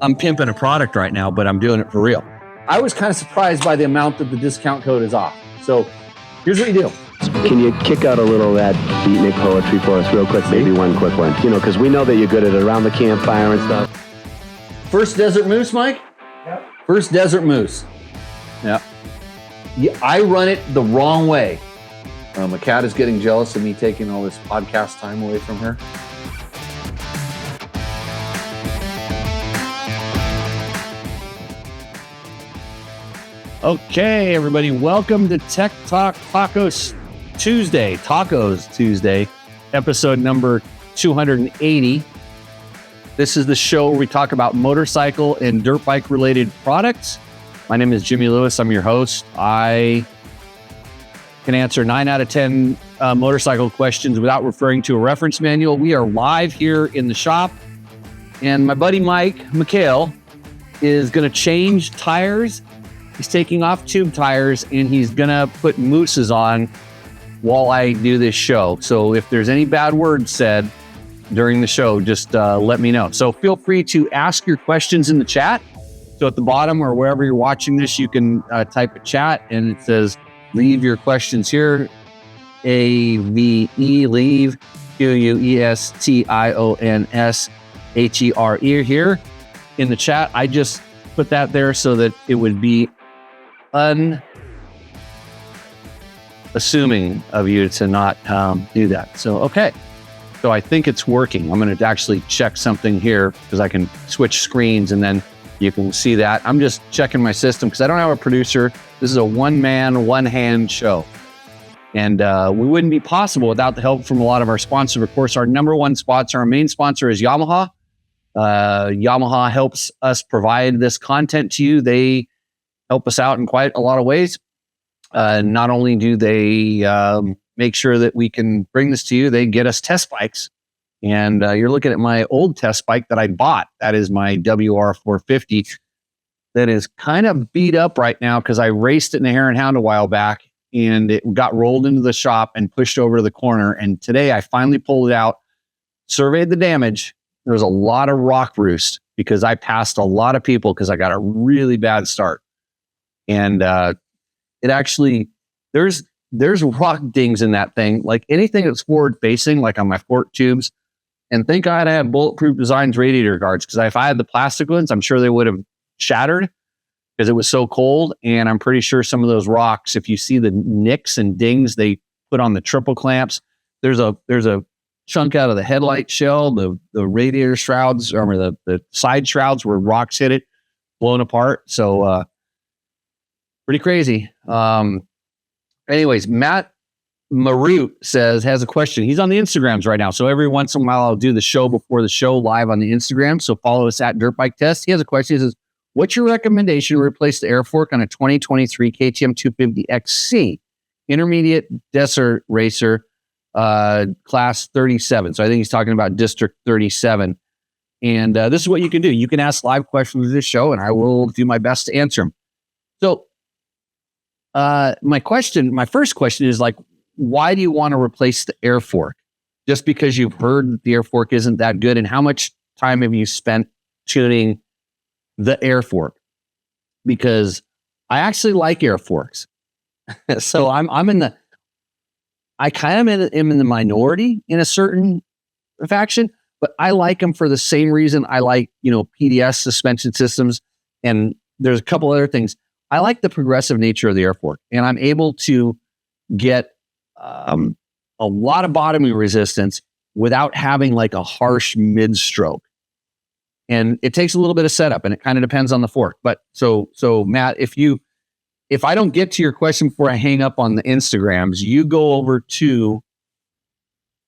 I'm pimping a product right now, but I'm doing it for real. I was kind of surprised by the amount that the discount code is off. So here's what you do. Can you kick out a little of that beatnik poetry for us real quick? Maybe one quick one. You know, because we know that you're good at it around the campfire and stuff. First desert moose, Mike? Yep. First desert moose. Yeah. I run it the wrong way. My cat is getting jealous of me taking all this podcast time away from her. Okay, everybody, welcome to Tech Talk Tacos Tuesday, episode number 280. This is the show where we talk about motorcycle and dirt bike related products. My name is Jimmy Lewis. I'm your host. I can answer 9 out of 10 motorcycle questions without referring to a reference manual. We are live here in the shop, and my buddy Mike McHale is going to change tires. He's taking off tube tires, and he's going to put Mousses on while I do this show. So if there's any bad words said during the show, just let me know. So feel free to ask your questions in the chat. So at the bottom or wherever you're watching this, you can type a chat, and it says, leave your questions here. A-V-E, leave, Q-U-E-S-T-I-O-N-S-H-E-R-E here in the chat. I just put that there so that it would be unassuming of you to not do that. So, okay. So I think it's working. I'm going to actually check something here because I can switch screens and then you can see that. I'm just checking my system because I don't have a producer. This is a one-man, one-hand show. And we wouldn't be possible without the help from a lot of our sponsors. Of course, our number one sponsor, our main sponsor is Yamaha. Yamaha helps us provide this content to you. They help us out in quite a lot of ways. Not only do they make sure that we can bring this to you, they get us test bikes. And you're looking at my old test bike that I bought. That is my WR450 that is kind of beat up right now because I raced it in a Hare and Hound a while back and it got rolled into the shop and pushed over to the corner. And today I finally pulled it out, surveyed the damage. There was a lot of rock roost because I passed a lot of people because I got a really bad start. And it actually, there's rock dings in that thing. Like anything that's forward facing, like on my fork tubes, and think I'd have Bulletproof Designs radiator guards because if I had the plastic ones, I'm sure they would have shattered because it was so cold. And I'm pretty sure some of those rocks, if you see the nicks and dings they put on the triple clamps, there's a chunk out of the headlight shell, the radiator shrouds, or the side shrouds where rocks hit it, blown apart. So pretty crazy. Anyways, Matt Marute has a question. He's on the Instagrams right now. So every once in a while, I'll do the show before the show live on the Instagram. So follow us at Dirt Bike Test. He has a question. He says, what's your recommendation to replace the air fork on a 2023 KTM 250 XC intermediate desert racer class 37? So I think he's talking about District 37. And this is what you can do. You can ask live questions of this show, and I will do my best to answer them. So my first question is like, why do you want to replace the air fork? Just because you've heard that the air fork isn't that good, and how much time have you spent tuning the air fork? Because I actually like air forks. So I kind of am in the minority in a certain faction, but I like them for the same reason I like, PDS suspension systems. And there's a couple other things. I like the progressive nature of the air fork, and I'm able to get a lot of bottoming resistance without having like a harsh mid stroke. And it takes a little bit of setup, and it kind of depends on the fork. But so Matt, if I don't get to your question before I hang up on the Instagrams, you go over to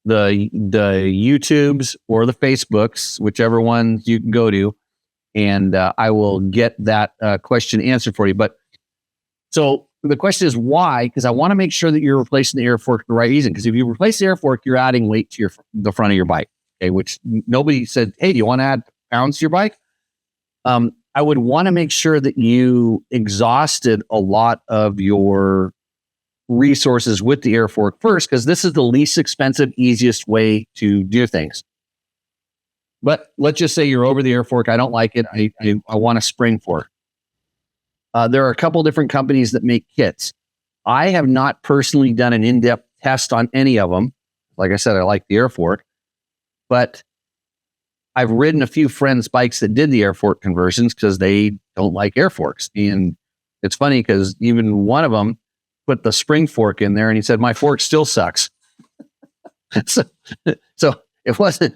the YouTubes or the Facebooks, whichever one you can go to, and I will get that question answered for you. But so the question is why? Because I want to make sure that you're replacing the air fork for the right reason. Because if you replace the air fork, you're adding weight to the front of your bike. Okay, which nobody said, hey, do you want to add pounds to your bike? I would want to make sure that you exhausted a lot of your resources with the air fork first, because this is the least expensive, easiest way to do things. But let's just say you're over the air fork. I don't like it. I want a spring fork. There are a couple different companies that make kits. I have not personally done an in-depth test on any of them. Like I said, I like the air fork, but I've ridden a few friends' bikes that did the air fork conversions because they don't like air forks. And it's funny because even one of them put the spring fork in there and he said, my fork still sucks. so it wasn't,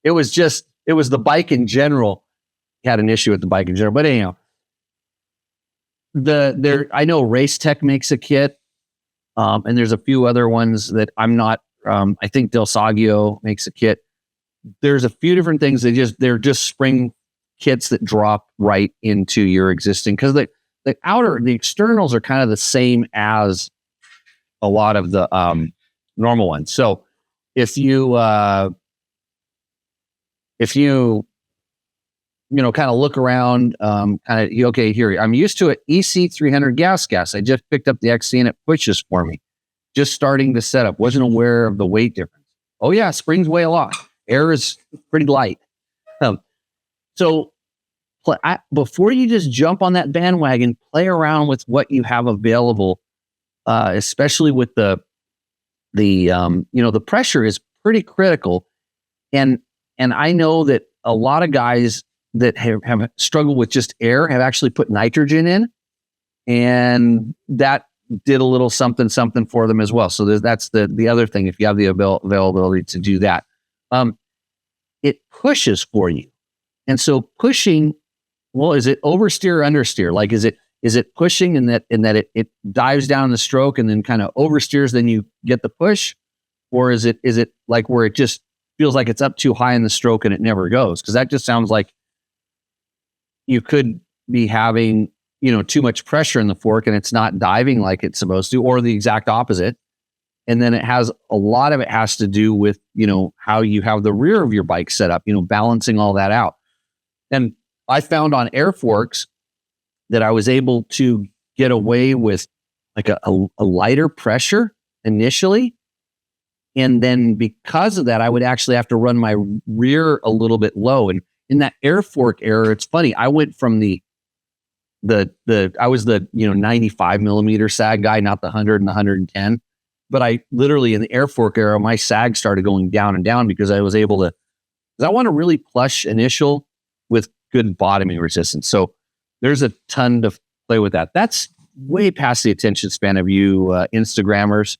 it was the bike in general. He had an issue with the bike in general. But anyhow, I know Race Tech makes a kit. And there's a few other ones that I'm not, I think Del Saggio makes a kit. There's a few different things. They're just spring kits that drop right into your existing, because the externals are kind of the same as a lot of the normal ones. So if you kind of look around, okay, here, I'm used to it. EC300 gas. I just picked up the XC and it pushes for me. Just starting to set up. Wasn't aware of the weight difference. Oh yeah, springs weigh a lot. Air is pretty light. So before you just jump on that bandwagon, play around with what you have available, especially with the pressure is pretty critical. And I know that a lot of guys that have struggled with just air have actually put nitrogen in, and that did a little something for them as well. So that's the other thing. If you have the availability to do that, it pushes for you. And so pushing, well, is it oversteer or understeer? Like, is it pushing in that it dives down the stroke and then kind of oversteers, then you get the push? Or is it like where it just feels like it's up too high in the stroke and it never goes? Because that just sounds like you could be having, too much pressure in the fork and it's not diving like it's supposed to, or the exact opposite. And then a lot of it has to do with, how you have the rear of your bike set up, balancing all that out. And I found on air forks that I was able to get away with like a lighter pressure initially. And then because of that, I would actually have to run my rear a little bit low. And in that air fork era, it's funny. I went from I was the 95 millimeter sag guy, not the 100 and the 110. But I literally, in the air fork era, my sag started going down and down because I was able to, because I want a really plush initial with good bottoming resistance. So there's a ton to play with that. That's way past the attention span of you Instagrammers.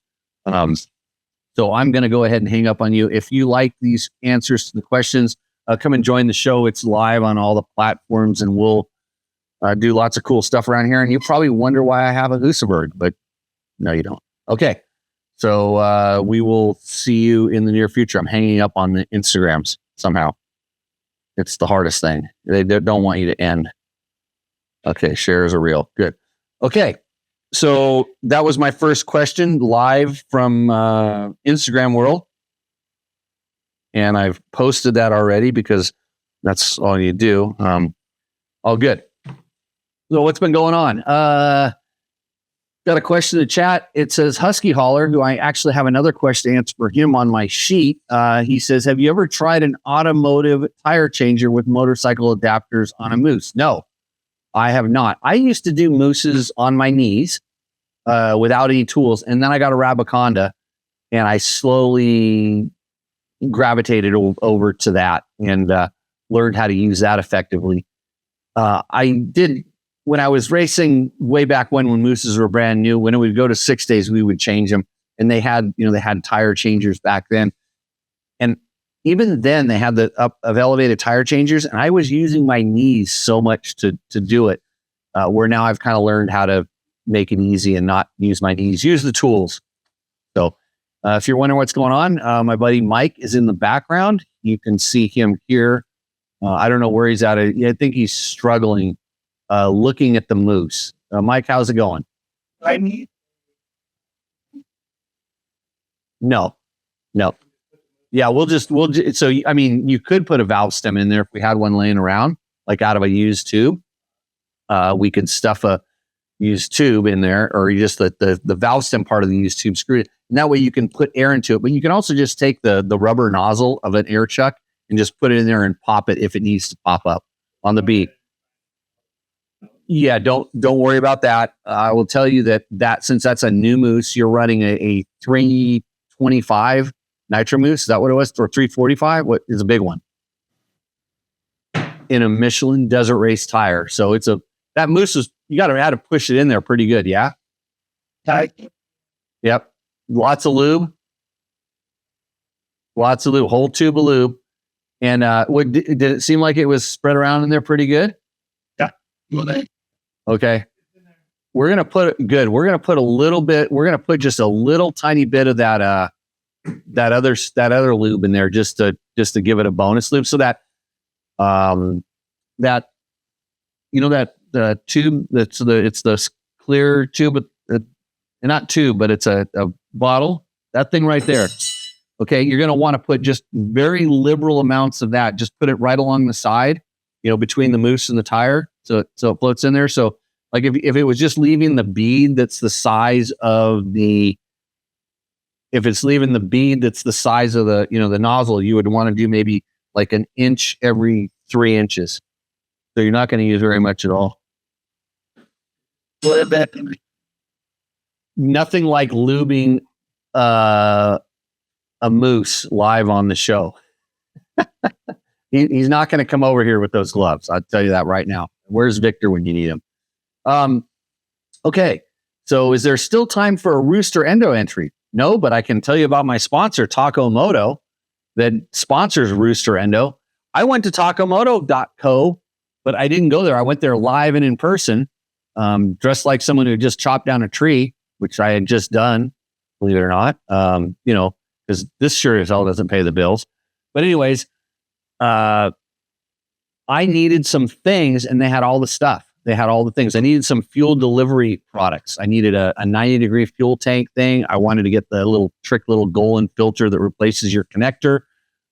So I'm going to go ahead and hang up on you. If you like these answers to the questions, come and join the show. It's live on all the platforms, and we'll do lots of cool stuff around here. And you probably wonder why I have a Husaberg, but no, you don't. Okay. So we will see you in the near future. I'm hanging up on the Instagrams somehow. It's the hardest thing. They don't want you to end. Okay, shares are real. Good. Okay, so that was my first question live from Instagram world. And I've posted that already because that's all you do. All good. So what's been going on? Got a question in the chat. It says Husky Hauler, who I actually have another question to answer for him on my sheet. He says, have you ever tried an automotive tire changer with motorcycle adapters on a Mousse? No, I have not. I used to do Mousses on my knees without any tools. And then I got a Rabaconda and I slowly gravitated over to that and learned how to use that effectively. I did, when I was racing way back when Mousses were brand new, when it would go to 6 days, we would change them. And they had tire changers back then. And even then they had the of elevated tire changers. And I was using my knees so much to do it, where now I've kind of learned how to make it easy and not use my knees, use the tools. So if you're wondering what's going on, my buddy Mike is in the background. You can see him here. I don't know where he's at. I think he's struggling looking at the Mousse. Mike, how's it going? No. Yeah, you could put a valve stem in there if we had one laying around, like out of a used tube. We could stuff a used tube in there, or you just let the valve stem part of the used tube screwed. And that way you can put air into it. But you can also just take the rubber nozzle of an air chuck and just put it in there and pop it if it needs to pop up on the beat. Yeah, don't worry about that. I will tell you that since that's a new Mousse, you're running a 325 Nitro Mousse. Is that what it was? Or 345? What is a big one? In a Michelin Desert Race tire. So that Mousse is, you got to have to push it in there pretty good. Yeah. Tight. Yep. Lots of lube. Whole tube of lube. And did it seem like it was spread around in there pretty good? Yeah. Okay. We're gonna put a little bit. We're gonna put just a little tiny bit of that other lube in there just to give it a bonus lube, so that that the tube it's the clear tube, not tube, but it's a bottle. That thing right there. Okay, you're going to want to put just very liberal amounts of that. Just put it right along the side, between the Mousse and the tire, so it floats in there. So, like if it was just leaving the bead that's the size of the, if it's leaving the bead that's the size of the the nozzle, you would want to do maybe like an inch every 3 inches. So you're not going to use very much at all. Nothing like lubing a Mousse live on the show. He's not going to come over here with those gloves. I'll tell you that right now. Where's Victor when you need him? Okay. So is there still time for a Rooster Endo entry? No, but I can tell you about my sponsor, Taco Moto, that sponsors Rooster Endo. I went to tacomoto.co, but I didn't go there. I went there live and in person, dressed like someone who just chopped down a tree, which I had just done, believe it or not. Because this sure as hell doesn't pay the bills. But anyways, I needed some things, and they had all the stuff. They had all the things. I needed some fuel delivery products. I needed a 90-degree fuel tank thing. I wanted to get the little Golan filter that replaces your connector.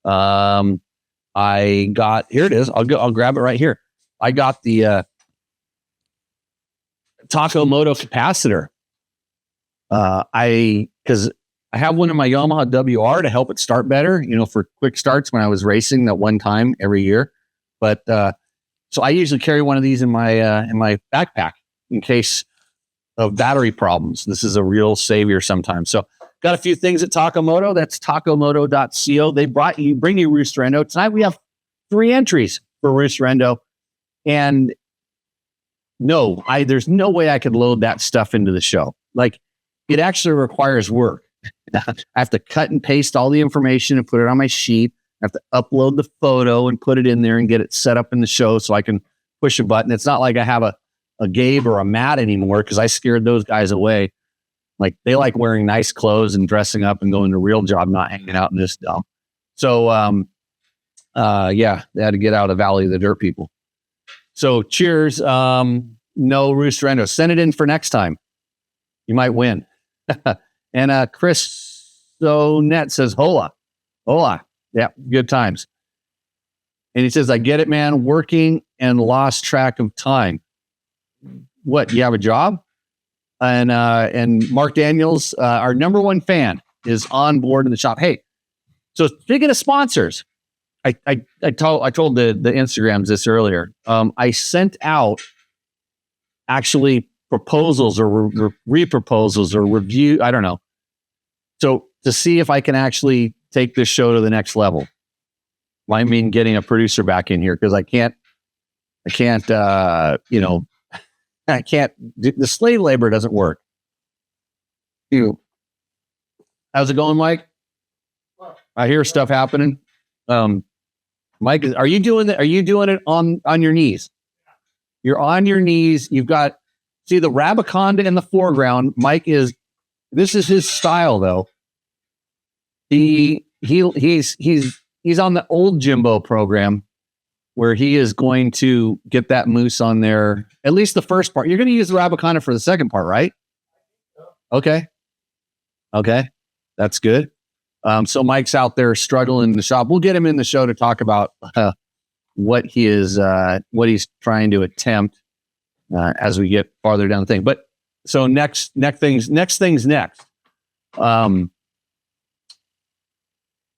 I got, here it is. I'll grab it right here. I got the Taco Moto capacitor. Because I have one in my Yamaha WR to help it start better, for quick starts when I was racing that one time every year. But so I usually carry one of these in my backpack in case of battery problems. This is a real savior sometimes. So got a few things at Tacomoto. That's tacomoto.co. They bring you Rooster Endo. Tonight we have 3 entries for Rooster Endo. And no, there's no way I could load that stuff into the show. Like, it actually requires work. I have to cut and paste all the information and put it on my sheet. I have to upload the photo and put it in there and get it set up in the show so I can push a button. It's not like I have a Gabe or a Matt anymore, because I scared those guys away. Like, they like wearing nice clothes and dressing up and going to real job, not hanging out in this dump. So, yeah, they had to get out of Valley of the Dirt people. So cheers. No Rooster Endo. Send it in for next time. You might win. And Chris Sonette says, hola. Yeah, good times. And he says, I get it, man. Working and lost track of time. What, you have a job? And Mark Daniels, our number one fan, is on board in the shop. Hey, so speaking of sponsors, I told the Instagrams this earlier. I sent out actually proposals or re-proposals or review. I don't know. So to see if I can actually take this show to the next level. I mean, getting a producer back in here, because I can't, the slave labor doesn't work. How's it going, Mike? I hear stuff happening. Mike, are you doing it on your knees? You're on your knees. You've got, see the Rabaconda in the foreground. Mike this is his style though. He's on the old Jimbo program where he is going to get that Mousse on there, at least the first part. You're going to use the Rabaconda for the second part, right? Okay. That's good. So Mike's out there struggling in the shop. We'll get him in the show to talk about what he's trying to attempt as we get farther down the thing. But so next things next.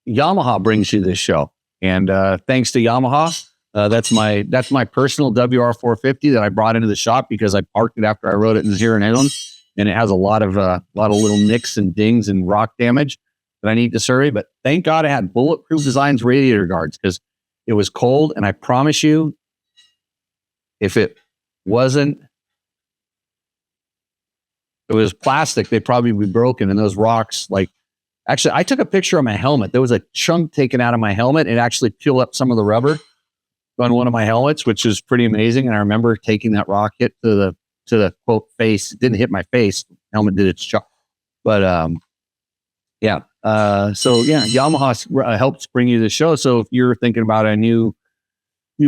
Yamaha brings you this show, And thanks to Yamaha, that's my personal WR450 that I brought into the shop because I parked it after I rode it here in Inland, and it has a lot of little nicks and dings and rock damage that I need to survey. But thank God I had Bulletproof Designs radiator guards because it was cold, and I promise you, if it wasn't, it was plastic, they'd probably be broken. And those rocks, like, actually, I took a picture of my helmet. There was a chunk taken out of my helmet and actually peeled up some of the rubber on one of my helmets, which is pretty amazing. And I remember taking that rock hit to the quote face. It didn't hit my face. The helmet did its job. But yeah. So yeah, Yamaha helps bring you the show. So if you're thinking about a new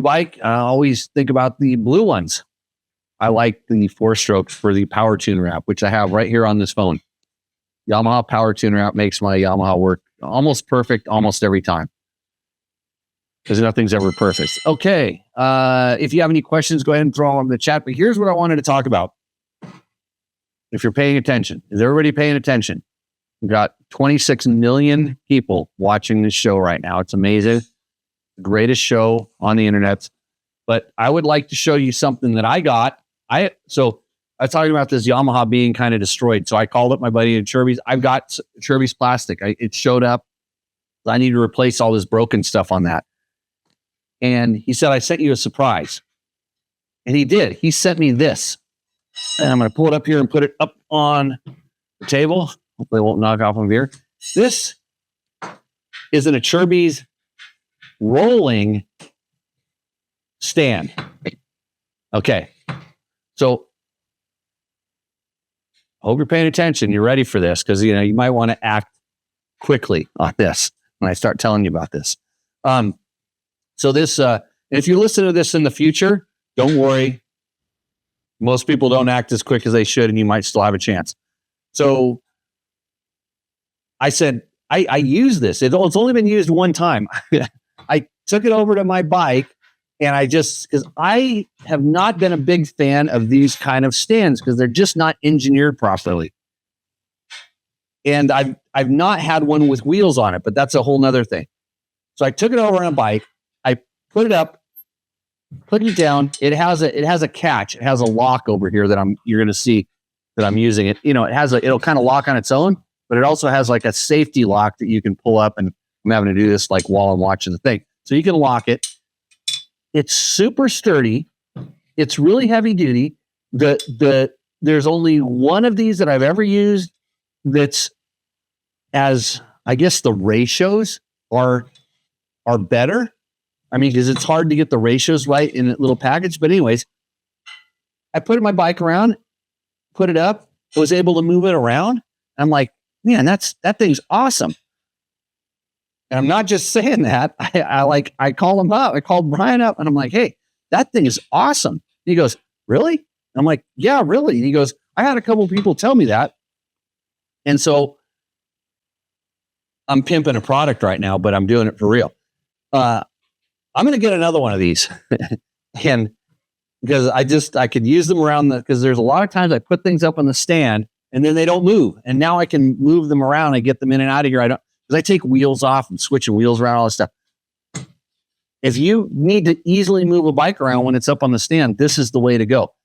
bike, I always think about the blue ones. I like the 4-stroke for the Power Tuner app, which I have right here on this phone. Yamaha Power Tuner app makes my Yamaha work almost perfect almost every time, because nothing's ever perfect. Okay. If you have any questions, go ahead and throw them in the chat. But here's what I wanted to talk about. If you're paying attention, is everybody paying attention? We've got 26 million people watching this show right now. It's amazing. The greatest show on the internet. But I would like to show you something that I got. I was talking about this Yamaha being kind of destroyed. So I called up my buddy at Chirby's. I've got Chirby's plastic. It showed up. I need to replace all this broken stuff on that. And he said, I sent you a surprise. And he did. He sent me this. And I'm going to pull it up here and put it up on the table. Hopefully it won't knock off of here. This is an Chirby's rolling stand. Okay. So I hope you're paying attention. You're ready for this, because you might want to act quickly on this when I start telling you about this. So this, if you listen to this in the future, don't worry. Most people don't act as quick as they should, and you might still have a chance. So I said, I use this. It's only been used one time. I took it over to my bike, and because I have not been a big fan of these kind of stands because they're just not engineered properly. And I've not had one with wheels on it, but that's a whole nother thing. So I took it over on a bike. I put it up, put it down. It has a catch. It has a lock over here that you're going to see that I'm using it. It'll kind of lock on its own, but it also has like a safety lock that you can pull up, and I'm having to do this like while I'm watching the thing. So you can lock it. It's super sturdy. It's really heavy duty. There's only one of these that I've ever used that's, as I guess the ratios are better. I mean, because it's hard to get the ratios right in a little package. But anyways, I put my bike around, put it up, I was able to move it around. I'm like, man, that thing's awesome. And I'm not just saying that. I call him up. I called Brian up, and I'm like, hey, that thing is awesome. And he goes, really? And I'm like, yeah, really. And he goes, I had a couple of people tell me that. And so I'm pimping a product right now, but I'm doing it for real. I'm going to get another one of these. And because I could use them around because there's a lot of times I put things up on the stand and then they don't move. And now I can move them around and get them in and out of here. Because I take wheels off and switching wheels around, all this stuff. If you need to easily move a bike around when it's up on the stand, this is the way to go.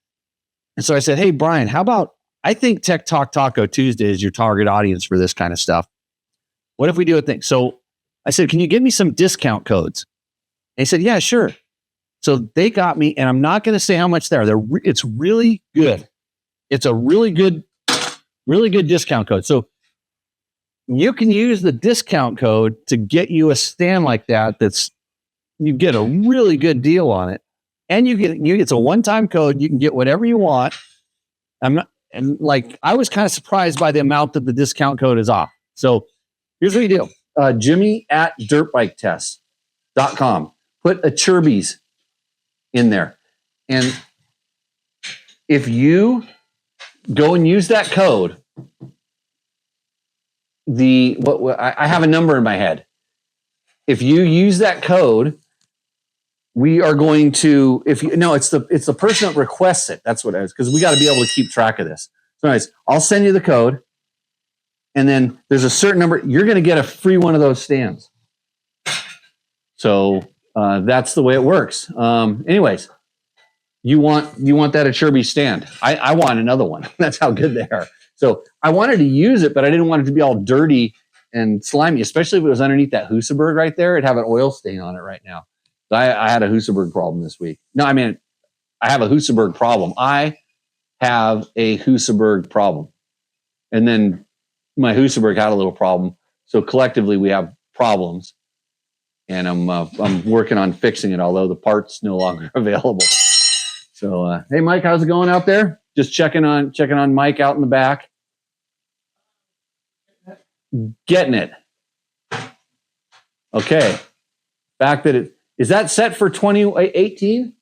And so I said, hey, Brian, how about, I think Tech Talk Taco Tuesday is your target audience for this kind of stuff. What if we do a thing? So I said, can you give me some discount codes? And he said, yeah, sure. So they got me, and I'm not going to say how much it's really good. It's a really good discount code. So you can use the discount code to get you a stand like that. You get a really good deal on it, and it's a one-time code. You can get whatever you want. I was kind of surprised by the amount that the discount code is off. So here's what you do: Jimmy@dirtbiketest.com. Put a Chirby's in there, and if you go and use that code. I have a number in my head. If you use that code, we are going to. It's the person that requests it. That's what it is, because we got to be able to keep track of this. So, anyways, I'll send you the code, and then there's a certain number. You're going to get a free one of those stands. So that's the way it works. Anyways, you want that Achirby stand. I want another one. That's how good they are. So I wanted to use it, but I didn't want it to be all dirty and slimy, especially if it was underneath that Husaberg right there. It'd have an oil stain on it right now. So I had a Husaberg problem this week. No, I mean, I have a Husaberg problem. I have a Husaberg problem. And then my Husaberg had a little problem. So collectively we have problems. And I'm working on fixing it, although the part's no longer available. So hey Mike, how's it going out there? Just checking on Mike out in the back. Getting it. Okay. Fact that it is that set for 2018?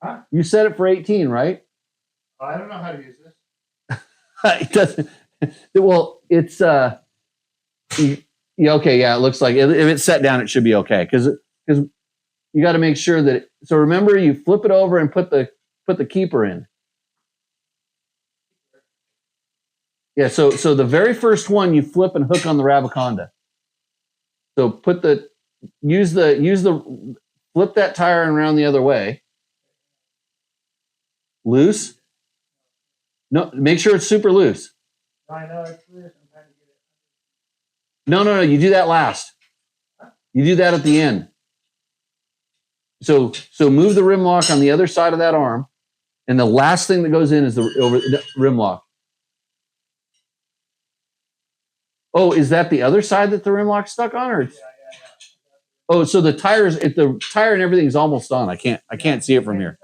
Huh? You set it for 18, right? I don't know how to use this. It doesn't. Well, it's yeah, okay, yeah. It looks like if it's set down, it should be okay because you got to make sure that. So remember, you flip it over and put the keeper in. Yeah. So the very first one you flip and hook on the Rabaconda. So flip that tire around the other way. Loose. No, make sure it's super loose. I know it's loose. I'm trying to get it. No. You do that last. You do that at the end. So move the rim lock on the other side of that arm, and the last thing that goes in is the rim lock. Oh, is that the other side that the rim lock's stuck on, or? Yeah. Oh, so the tire and everything is almost on. I can't see it from here.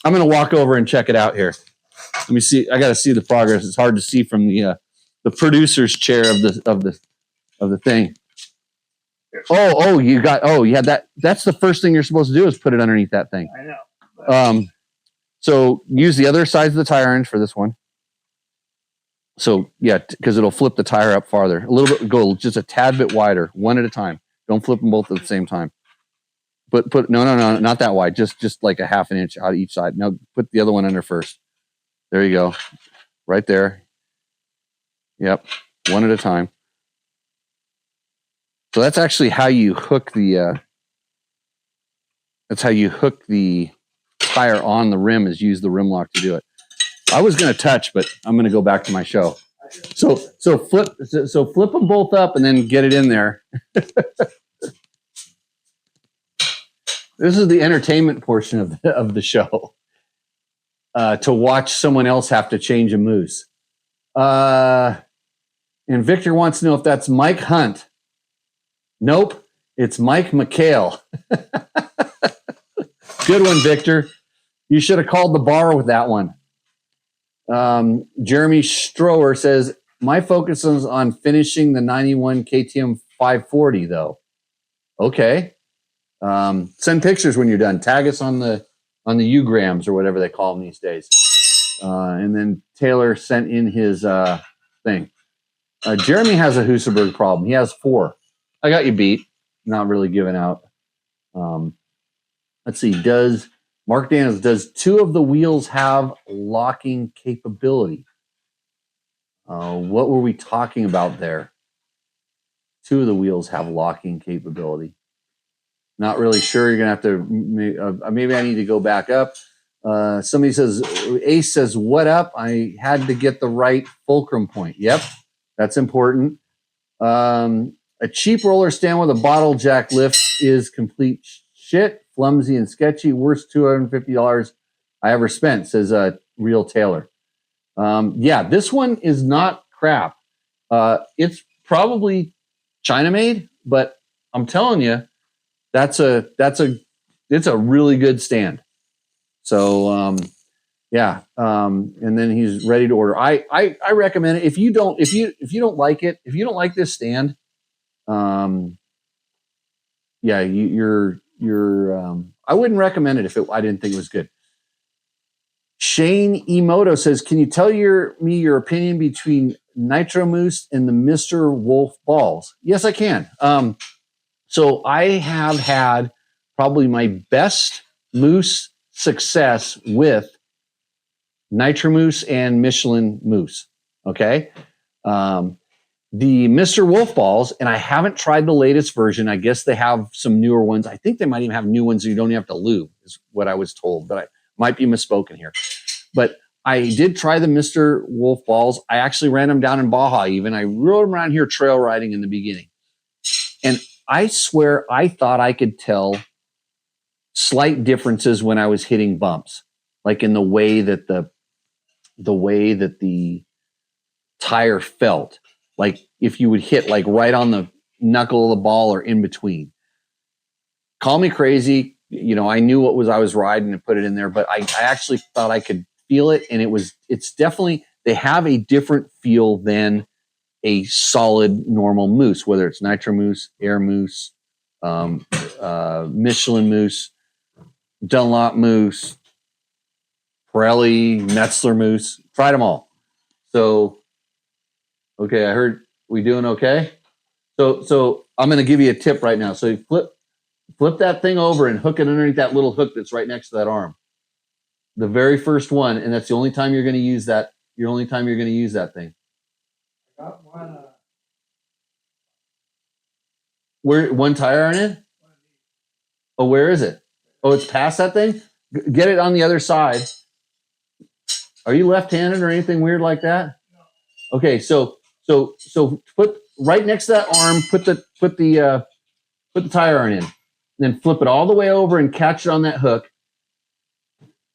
I'm gonna walk over and check it out here. Let me see. I got to see the progress. It's hard to see from the producer's chair of the thing. You had that. That's the first thing you're supposed to do is put it underneath that thing. I know. So use the other sides of the tire hinge for this one. So yeah, because it'll flip the tire up farther. A little bit, go just a tad bit wider, one at a time. Don't flip them both at the same time. But no, not that wide. Just like a half an inch out each side. Now put the other one under first. There you go. Right there. Yep. One at a time. So that's actually how you hook the tire on the rim, is use the rim lock to do it. I was going to touch, but I'm going to go back to my show. So flip them both up and then get it in there. This is the entertainment portion of the show. To watch someone else have to change a Mousse. And Victor wants to know if that's Mike Hunt. Nope, it's Mike McHale. Good one, Victor. You should have called the bar with that one. Jeremy Strower says, my focus is on finishing the 91 KTM 540, though. Okay. Send pictures when you're done. Tag us on the Ugrams or whatever they call them these days. And then Taylor sent in his thing. Jeremy has a Husaberg problem. He has 4. I got you beat. Not really giving out. Let's see. Mark Daniels, does 2 of the wheels have locking capability? What were we talking about there? 2 of the wheels have locking capability. Not really sure. You're going to have to, maybe I need to go back up. Somebody says, Ace says, what up? I had to get the right fulcrum point. Yep, that's important. A cheap roller stand with a bottle jack lift is complete shit, flimsy and sketchy. Worst $250 I ever spent, says Real Taylor. Yeah, this one is not crap. It's probably China made, but I'm telling you, it's a really good stand. So yeah, and then he's ready to order. I recommend it if you don't like it, if you don't like this stand, yeah, you're I wouldn't recommend it I didn't think it was good. Shane Emoto says, can you tell me your opinion between Nitro Mousse and the Mr. Wolf balls? Yes, I can. So I have had probably my best mousse success with Nitro Mousse and Michelin Mousse. Okay. the Mr. Wolf balls, and I haven't tried the latest version. I guess they have some newer ones. I think they might even have new ones so you don't even have to lube, is what I was told, but I might be misspoken here. But I did try the Mr. Wolf balls. I actually ran them down in Baja even. I rode them around here trail riding in the beginning. And I swear I thought I could tell slight differences when I was hitting bumps, like in the way that the tire felt. Like if you would hit like right on the knuckle of the ball or in between. Call me crazy. I knew what I was riding and put it in there, but I actually thought I could feel it. And it's definitely, they have a different feel than a solid normal mousse, whether it's Nitro Mousse, Air Mousse, Michelin Mousse, Dunlop Mousse, Pirelli, Metzler Mousse. Tried them all. So, okay, I heard we doing okay. So I'm going to give you a tip right now. So you flip that thing over and hook it underneath that little hook that's right next to that arm. The very first one, and that's the only time you're going to use that. Your only time you're going to use that thing. I got one. Where one tire iron in? Oh, where is it? Oh, it's past that thing? Get it on the other side. Are you left-handed or anything weird like that? No. Okay, so put right next to that arm, put the tire iron in. Then flip it all the way over and catch it on that hook.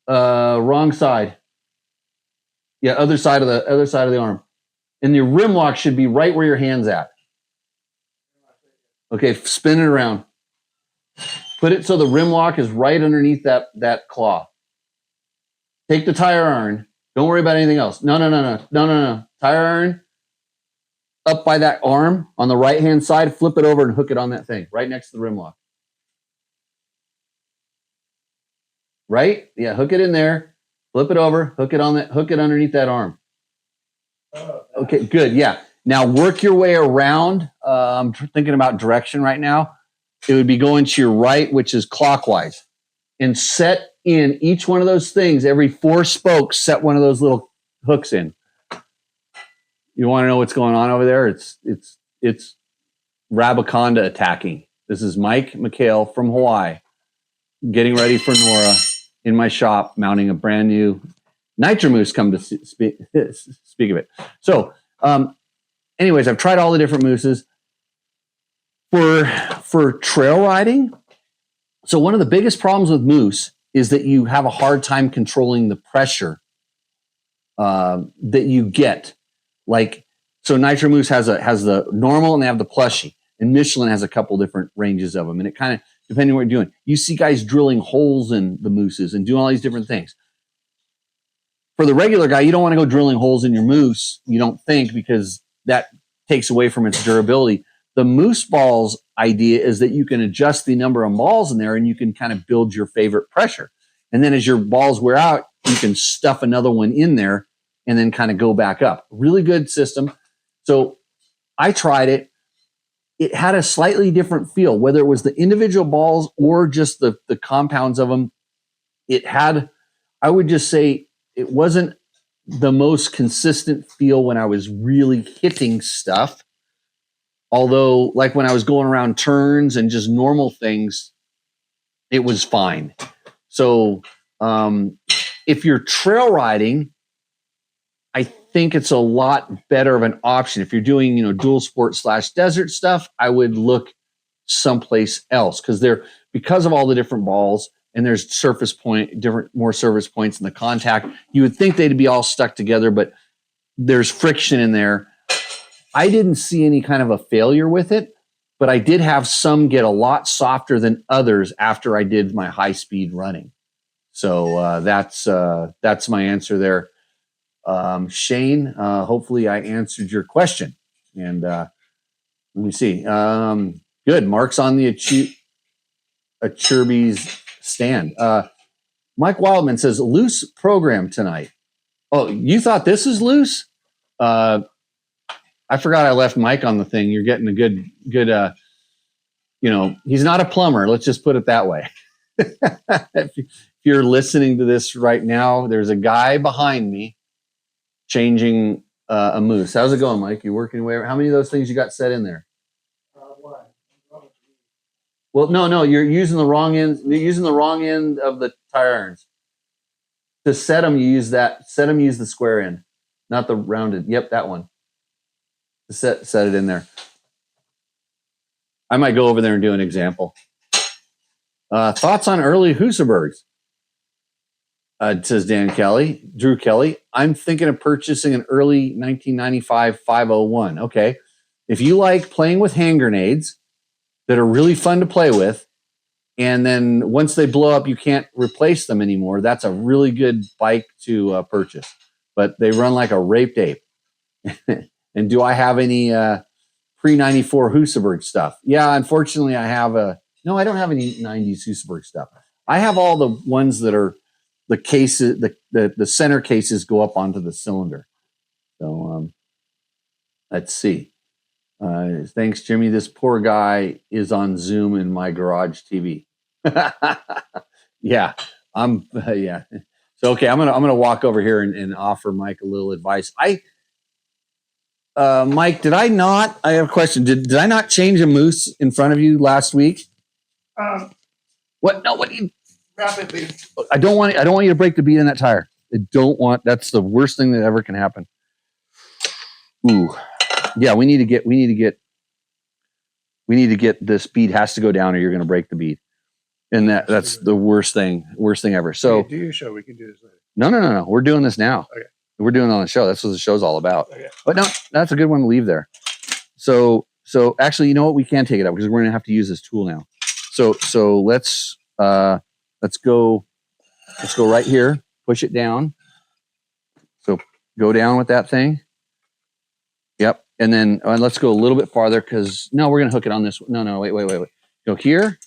Wrong side. Yeah, other side of the arm. And your rim lock should be right where your hand's at. Okay, spin it around. Put it so the rim lock is right underneath that claw. Take the tire iron. Don't worry about anything else. No. Tire iron up by that arm on the right-hand side. Flip it over and hook it on that thing right next to the rim lock. Right? Yeah, hook it in there. Flip it over. Hook it underneath that arm. Okay, good. Yeah. Now work your way around. I'm thinking about direction right now. It would be going to your right, which is clockwise, and set in each one of those things. Every 4 spokes, set one of those little hooks in. You want to know what's going on over there? It's Rabaconda attacking. This is Mike McHale from Hawaii, getting ready for Nora in my shop, mounting a brand new Nitro Mousse. Come to speak of it. So, anyways, I've tried all the different mousses for trail riding. So one of the biggest problems with mousse is that you have a hard time controlling the pressure that you get. Like, so Nitro Mousse has the normal and they have the plushie, and Michelin has a couple different ranges of them. And it kind of, depending on what you're doing, you see guys drilling holes in the mousses and doing all these different things. For the regular guy, you don't want to go drilling holes in your mousse, you don't think, because that takes away from its durability. The mousse balls idea is that you can adjust the number of balls in there and you can kind of build your favorite pressure. And then as your balls wear out, you can stuff another one in there and then kind of go back up. Really good system. So I tried it. It had a slightly different feel, whether it was the individual balls or just the compounds of them. It had, I would just say, it wasn't the most consistent feel when I was really hitting stuff. Although, like when I was going around turns and just normal things, it was fine. So if you're trail riding, I think it's a lot better of an option. If you're doing, dual sport / desert stuff, I would look someplace else because of all the different balls and there's more surface points in the contact. You would think they'd be all stuck together, but there's friction in there. I didn't see any kind of a failure with it, but I did have some get a lot softer than others after I did my high speed running. So that's my answer there. Shane, hopefully I answered your question. And let me see. Good. Mark's on the Achirby's stand. Mike Wildman says, loose program tonight. Oh, you thought this is loose? I forgot I left Mike on the thing. You're getting a good, he's not a plumber. Let's just put it that way. If you're listening to this right now, there's a guy behind me changing a Mousse. How's it going, Mike? You working your way? How many of those things you got set in there? What? Well, no, you're using the wrong end. You're using the wrong end of the tire irons. To set them, you use that. Set them, use the square end, not the rounded. Yep, that one. Set it in there. I might go over there and do an example. Thoughts on early Husabergs? Says Drew Kelly. I'm thinking of purchasing an early 1995 501. Okay. If you like playing with hand grenades that are really fun to play with, and then once they blow up, you can't replace them anymore, that's a really good bike to purchase. But they run like a raped ape. And do I have any pre-94 Husaberg stuff? Yeah, unfortunately, I have no, I don't have any 90s Husaberg stuff. I have all the ones that are the cases, the center cases go up onto the cylinder. So let's see. Thanks, Jimmy. This poor guy is on Zoom in my garage TV. Yeah, yeah. So okay, I'm gonna walk over here and offer Mike a little advice. Mike, did I not? I have a question. Did I not change a Mousse in front of you last week? What? No. What? Rapidly. I don't want you to break the bead in that tire. I don't want. That's the worst thing that ever can happen. Ooh, yeah. We need to get this bead has to go down, or you're going to break the bead, and that's the worst thing ever. So do your show. We can do this later. No. We're doing this now. Okay. We're doing it on the show. That's what the show's all about. Okay. But no, that's a good one to leave there. So actually, you know what? We can take it up because we're going to have to use this tool now. So let's go right here. Push it down. So go down with that thing. Yep. And then let's go a little bit farther because no, we're going to hook it on this. No, wait. Go here,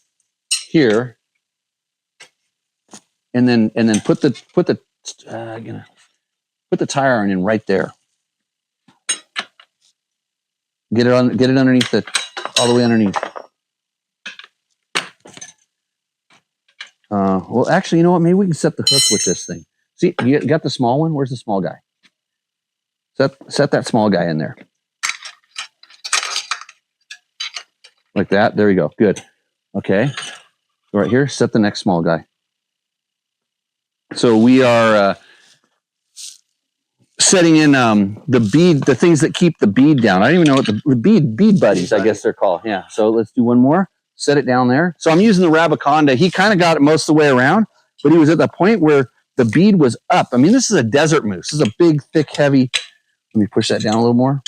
and then put the tire iron in right there. Get it underneath all the way underneath. Well, actually, you know what? Maybe we can set the hook with this thing. See, you got the small one? Where's the small guy? Set that small guy in there. Like that. There we go. Good. Okay. Right here, set the next small guy. So we are setting in the bead, the things that keep the bead down. I don't even know what the bead buddies, I guess they're called. Yeah. So let's do one more. Set it down there. So I'm using the Rabaconda. He kind of got it most of the way around, but he was at the point where the bead was up. I mean, this is a desert Mousse. This is a big, thick, heavy. Let me push that down a little more.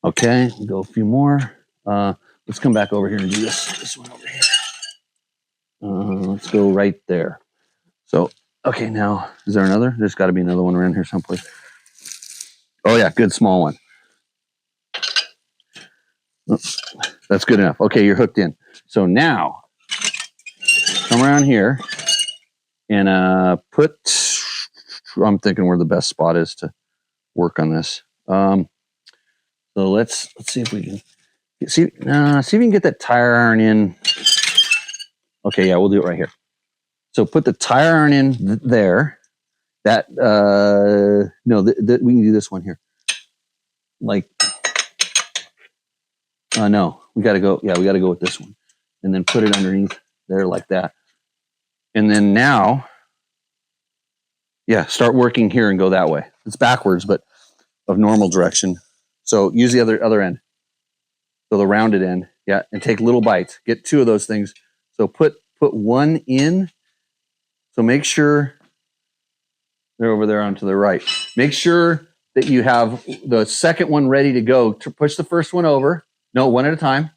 Okay, go a few more. Let's come back over here and do this one over here. Let's go right there. So, okay, now, is there another? There's got to be another one around here someplace. Oh, yeah, good small one. That's good enough. Okay, you're hooked in. So now, come around here and I'm thinking where the best spot is to work on this. So let's see if we can see if we can get that tire iron in. Okay, yeah, we'll do it right here. So put the tire iron in there. That no, we can do this one here. Like, no, we got to go. Yeah, we got to go with this one, and then put it underneath there like that. And then now, yeah, start working here and go that way. It's backwards, but of normal direction. So use the other end. So the rounded end, yeah, and take little bites. Get two of those things. So put one in. So make sure they're over there onto the right. Make sure that you have the second one ready to go. To push the first one over. No, one at a time.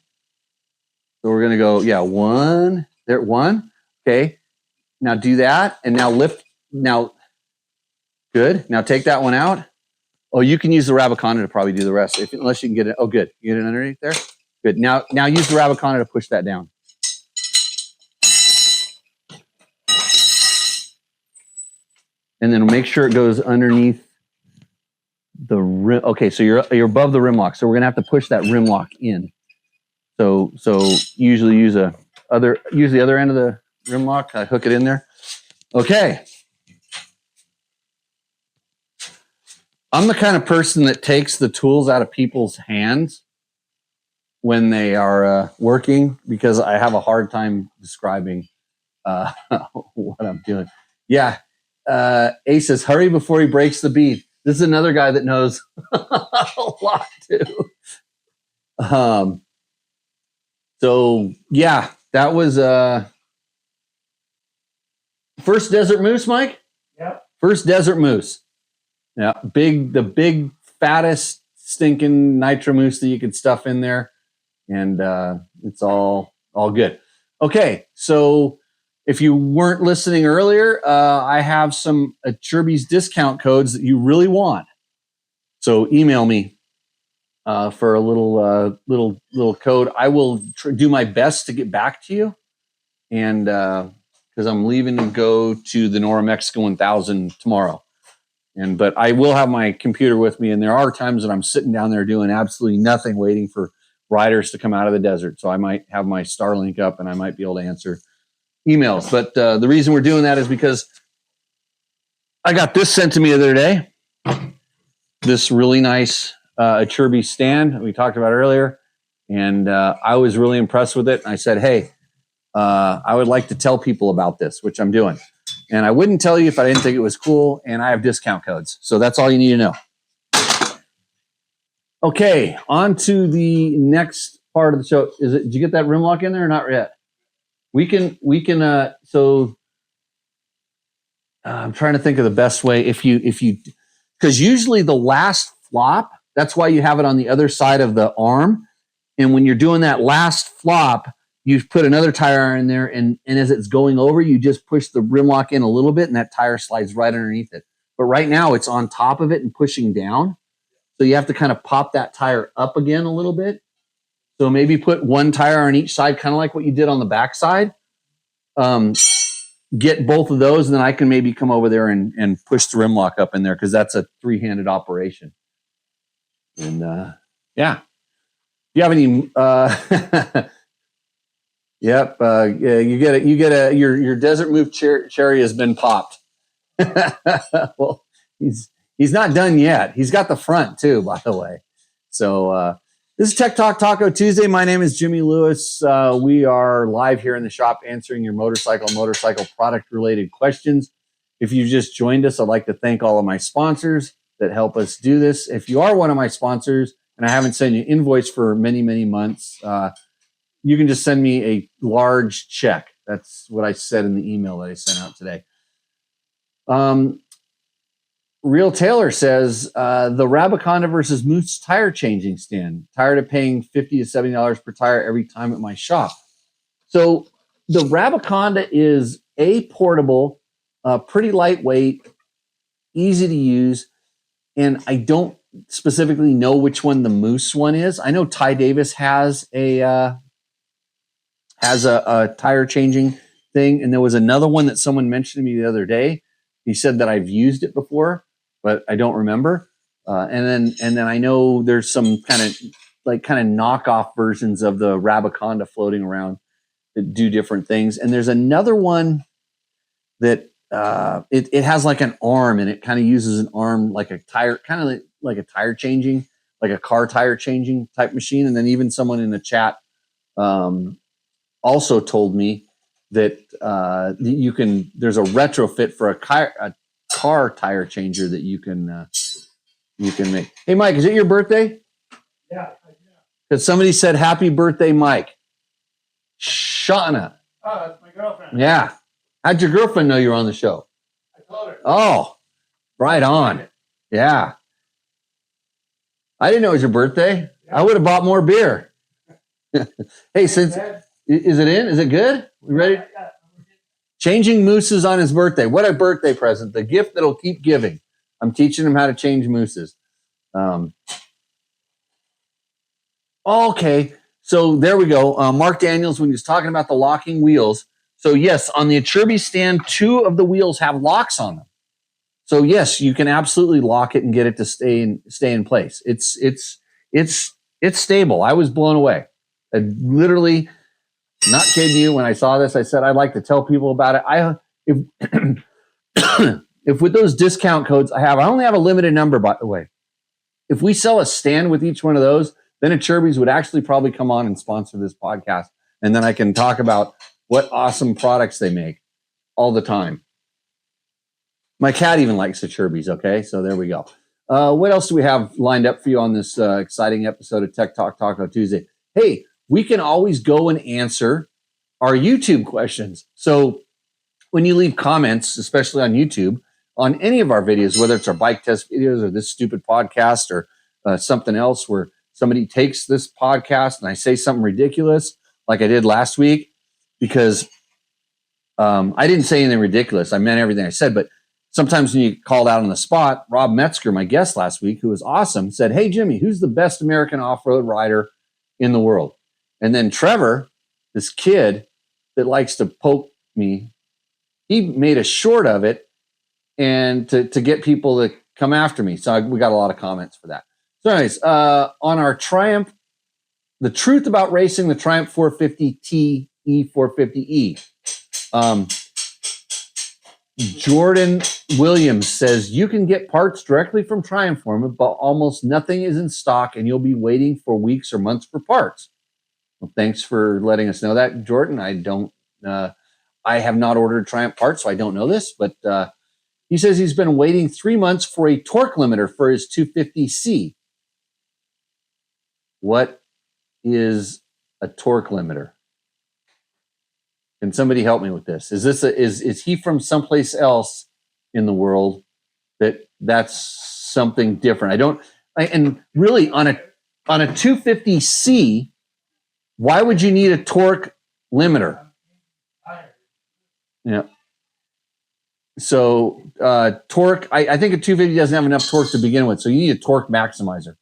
So we're gonna go, yeah, one there, one. Okay. Now do that, and now lift. Now, good. Now take that one out. Oh, you can use the Rabaconda to probably do the rest, unless you can get it. Oh, good. You get it underneath there? Good. Now use the Rabaconda to push that down. And then make sure it goes underneath the rim. Okay, so you're above the rim lock. So we're gonna have to push that rim lock in. So usually use the other end of the rim lock. Hook it in there. Okay. I'm the kind of person that takes the tools out of people's hands when they are working because I have a hard time describing what I'm doing. Yeah. Ace says, hurry before he breaks the bead. This is another guy that knows a lot too. So yeah, that was first desert moose, Mike? Yep. First desert moose. Yeah, the big, fattest, stinking nitro moose that you could stuff in there. And it's all good. Okay, so if you weren't listening earlier, I have some Chirby's discount codes that you really want. So email me for a little code. I will do my best to get back to you, and because I'm leaving to go to the Nora Mexico 1000 tomorrow. But I will have my computer with me, and there are times that I'm sitting down there doing absolutely nothing, waiting for riders to come out of the desert. So I might have my Starlink up, and I might be able to answer emails. But the reason we're doing that is because I got this sent to me the other day. This really nice Chirby stand we talked about earlier, and I was really impressed with it. I said, hey, I would like to tell people about this, which I'm doing. And I wouldn't tell you if I didn't think it was cool, and I have discount codes. So that's all you need to know. Okay, on to the next part of the show. Did you get that rim lock in there or not yet? We can I'm trying to think of the best way if you because usually the last flop, that's why you have it on the other side of the arm. And when you're doing that last flop, you put another tire in there, and as it's going over, you just push the rim lock in a little bit, and that tire slides right underneath it. But right now, it's on top of it and pushing down. So you have to kind of pop that tire up again a little bit. So maybe put one tire on each side, kind of like what you did on the back side. Get both of those, and then I can maybe come over there and push the rim lock up in there because that's a three-handed operation. And yeah. Do you have any... Yep. Yeah, you get your desert move cherry has been popped. Well, he's not done yet. He's got the front too, by the way. So this is Tech Talk Taco Tuesday. My name is Jimmy Lewis. We are live here in the shop answering your motorcycle product related questions. If you just joined us, I'd like to thank all of my sponsors that help us do this. If you are one of my sponsors and I haven't sent you an invoice for many, many months, you can just send me a large check. That's what I said in the email that I sent out today. Real Taylor says, the Rabaconda versus Mousse tire changing stand. Tired of paying $50 to $70 per tire every time at my shop. So the Rabaconda is portable, pretty lightweight, easy to use. And I don't specifically know which one the Mousse one is. I know Ty Davis has a tire changing thing. And there was another one that someone mentioned to me the other day. He said that I've used it before, but I don't remember. And then I know there's some kind of knockoff versions of the Rabaconda floating around that do different things. And there's another one that it has like an arm, and it kind of uses an arm like a tire, kind of like a tire changing, like a car tire changing type machine. And then even someone in the chat also told me that there's a retrofit for a car tire changer that you can make. Hey, Mike, is it your birthday? Yeah. Because somebody said happy birthday, Mike. Shauna. Oh, that's my girlfriend. Yeah. How'd your girlfriend know you were on the show? I told her. Oh, right on. Yeah. I didn't know it was your birthday. Yeah. I would have bought more beer. Hey, since... Is it in? Is it good? We ready? Yeah. Changing mousses on his birthday. What a birthday present. The gift that'll keep giving. I'm teaching him how to change mousses. Okay. So there we go. Mark Daniels, when he was talking about the locking wheels. So yes, on the Chirby stand, 2 of the wheels have locks on them. So yes, you can absolutely lock it and get it to stay in place. It's stable. I was blown away. Literally, not kidding you. When I saw this, I said I'd like to tell people about it. if with those discount codes I only have a limited number, by the way. If we sell a stand with each one of those, then Achirby's would actually probably come on and sponsor this podcast. And then I can talk about what awesome products they make all the time. My cat even likes Achirby's, okay? So there we go. What else do we have lined up for you on this exciting episode of Tech Talk Taco Tuesday? Hey, we can always go and answer our YouTube questions. So when you leave comments, especially on YouTube, on any of our videos, whether it's our bike test videos or this stupid podcast or something else where somebody takes this podcast and I say something ridiculous like I did last week, because I didn't say anything ridiculous. I meant everything I said, but sometimes when you get called out on the spot, Rob Metzger, my guest last week, who was awesome, said, "Hey, Jimmy, who's the best American off-road rider in the world?" And then Trevor, this kid that likes to poke me, he made a short of it and to get people to come after me. So we got a lot of comments for that. So anyways, on our Triumph, the truth about racing the Triumph 450T E450E. Jordan Williams says, you can get parts directly from Triumph for them, but almost nothing is in stock and you'll be waiting for weeks or months for parts. Well, thanks for letting us know that, Jordan. I have not ordered Triumph parts, so I don't know this, but he says he's been waiting 3 months for a torque limiter for his 250C. What is a torque limiter? Can somebody help me with this? Is he from someplace else in the world that's something different? And really on a 250C, why would you need a torque limiter? Yeah. So torque, I think a 250 doesn't have enough torque to begin with, so you need a torque maximizer.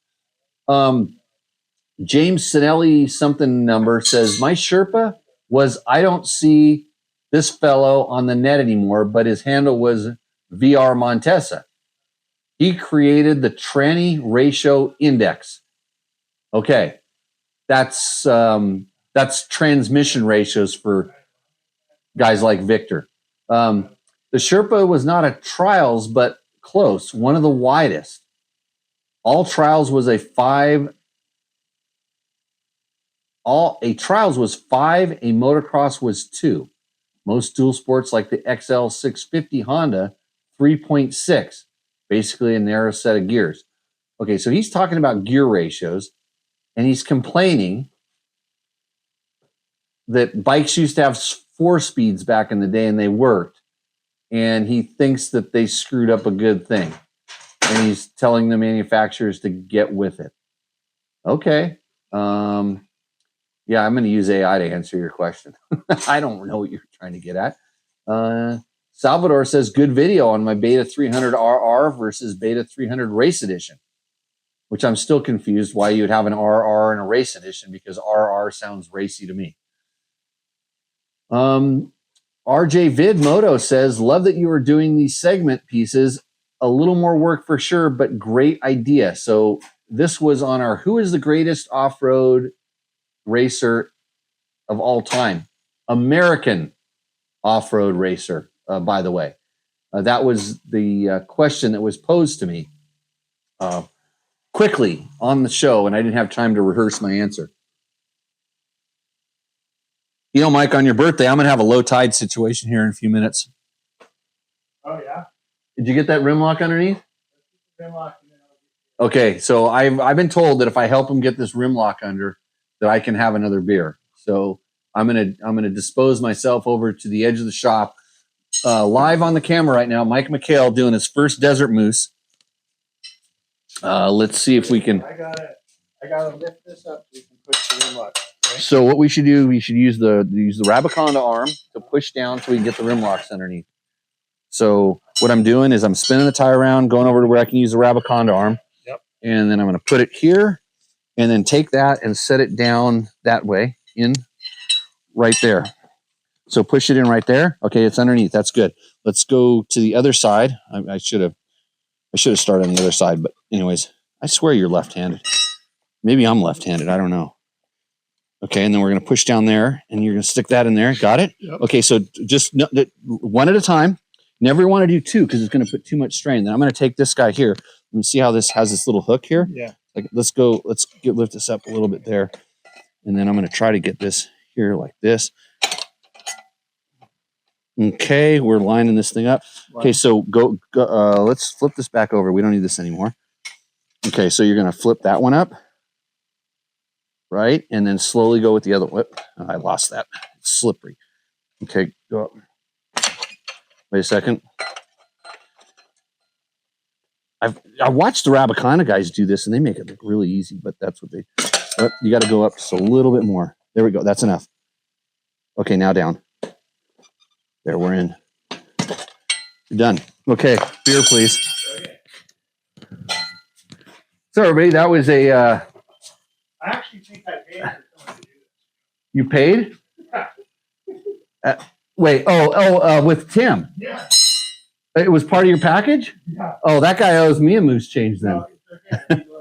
James Sinelli something number says, my Sherpa was, I don't see this fellow on the net anymore, but his handle was VR Montesa. He created the tranny ratio index. Okay. That's transmission ratios for guys like Victor. The Sherpa was not a trials, but close, one of the widest. All trials was trials was 5, a motocross was 2. Most dual sports like the XL650 Honda, 3.6, basically a narrow set of gears. Okay, so he's talking about gear ratios, and he's complaining that bikes used to have 4 speeds back in the day and they worked, and he thinks that they screwed up a good thing, and he's telling the manufacturers to get with it. Okay. Yeah, I'm going to use AI to answer your question. I don't know what you're trying to get at. Salvador says, good video on my Beta 300 RR versus Beta 300 Race Edition, which I'm still confused why you would have an RR and a Race Edition, because RR sounds racy to me. RJ Vidmoto says, love that you are doing these segment pieces. A little more work for sure, but great idea. So this was on our Who is the Greatest Off-Road Racer of All Time? American off-road racer, by the way. That was the question that was posed to me quickly on the show, and I didn't have time to rehearse my answer. You know, Mike, on your birthday, I'm going to have a low tide situation here in a few minutes. Oh, yeah? Did you get that rim lock underneath? Rim lock. Okay, so I've been told that if I help him get this rim lock under, that I can have another beer. So I'm gonna dispose myself over to the edge of the shop, live on the camera right now. Mike McHale doing his first desert moose. Let's see if we can. I gotta lift this up so you can push the rim lock. Okay? So what we should do, we should use the Rabaconda arm to push down so we can get the rim locks underneath. So what I'm doing is I'm spinning the tire around, going over to where I can use the Rabaconda arm. Yep. And then I'm going to put it here and then take that and set it down that way in right there. So push it in right there. Okay, it's underneath. That's good. Let's go to the other side. I should have started on the other side, but anyways, I swear you're left-handed. Maybe I'm left-handed. I don't know. Okay, and then we're going to push down there, and you're going to stick that in there. Got it? Yep. Okay, so just one at a time. Never want to do two because it's going to put too much strain. Then I'm going to take this guy here and see how this has this little hook here. Yeah. Like, let's lift this up a little bit there. And then I'm going to try to get this here like this. Okay, we're lining this thing up. Okay, so go let's flip this back over. We don't need this anymore. Okay, so you're going to flip that one up. Right? And then slowly go with the other one. Oh, I lost that. It's slippery. Okay, go up. Wait a second. I watched the Rabicana guys do this, and they make it look really easy, but that's what they... Oh, you got to go up just a little bit more. There we go. That's enough. Okay, now down. There, we're in. You're done. Okay, beer, please. So, everybody, that was a... I actually think I paid for someone to do this. You paid? Wait, with Tim. Yeah. It was part of your package? Yeah. Oh, that guy owes me a Mousse change then. No, it's okay.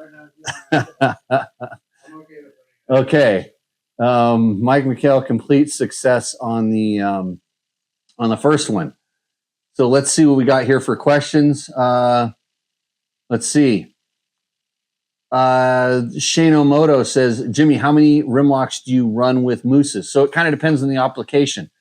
I'm okay with it. Okay. Mike McHale, complete success on the first one. So let's see what we got here for questions. Let's see. Shane Omoto says, Jimmy, how many rim locks do you run with Mousses? So it kind of depends on the application.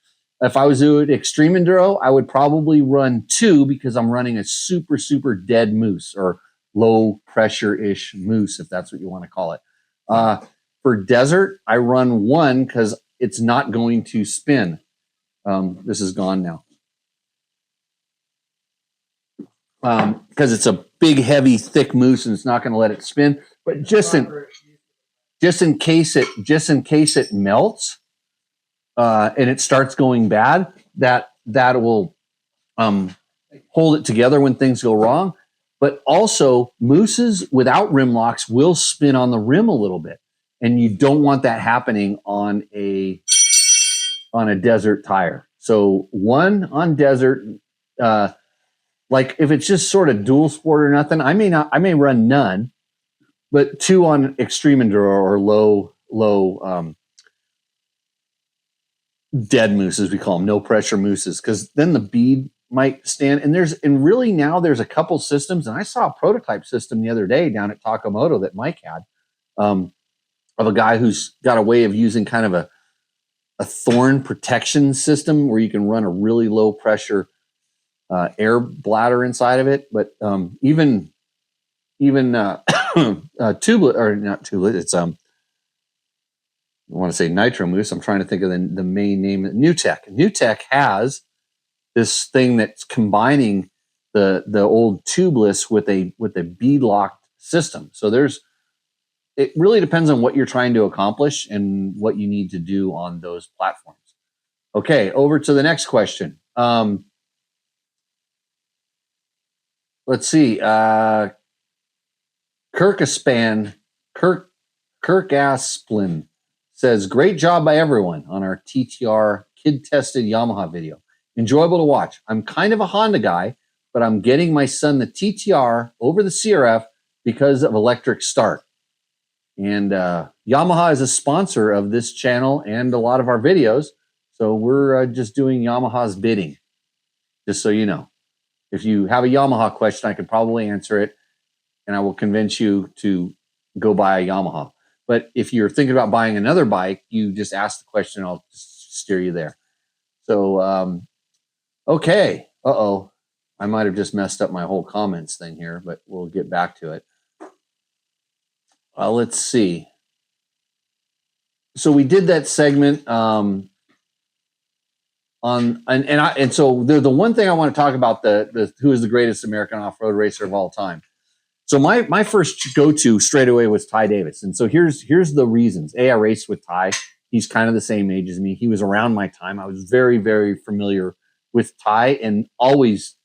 If I was doing extreme enduro, I would probably run 2 because I'm running a super, super dead Mousse or low pressure-ish Mousse, if that's what you want to call it. For desert, I run 1 because it's not going to spin. This is gone now. Because it's a big, heavy, thick Mousse and it's not going to let it spin. But just in case it melts and it starts going bad, that will hold it together when things go wrong. But also, Mousses without rim locks will spin on the rim a little bit, and you don't want that happening on a desert tire. So 1 on desert. Like if it's just sort of dual sport or nothing, I may run none, but 2 on extreme enduro or low dead Mousses, we call them, no pressure Mousses, because then the bead might stand. And really now there's a couple systems, and I saw a prototype system the other day down at Takamoto that Mike had, of a guy who's got a way of using kind of a thorn protection system where you can run a really low pressure air bladder inside of it, but even tubeless, or not tubeless, it's I want to say Nitro Mousse. I'm trying to think of the main name. NewTek. NewTek has this thing that's combining the old tubeless with a bead locked system. So it really depends on what you're trying to accomplish and what you need to do on those platforms. Okay, over to the next question. Let's see. Kirk Asplin says, great job by everyone on our TTR kid-tested Yamaha video. Enjoyable to watch. I'm kind of a Honda guy, but I'm getting my son the TTR over the CRF because of electric start. And Yamaha is a sponsor of this channel and a lot of our videos, so we're just doing Yamaha's bidding, just so you know. If you have a Yamaha question, I could probably answer it, and I will convince you to go buy a Yamaha. But if you're thinking about buying another bike, you just ask the question, I'll just steer you there. So, okay. Uh-oh. I might have just messed up my whole comments thing here, but we'll get back to it. Let's see. So we did that segment so the one thing I want to talk about, the who is the greatest American off-road racer of all time. So my first go-to straight away was Ty Davis. And so here's the reasons. I raced with Ty. He's kind of the same age as me. He was around my time. I was very, very familiar with Ty and always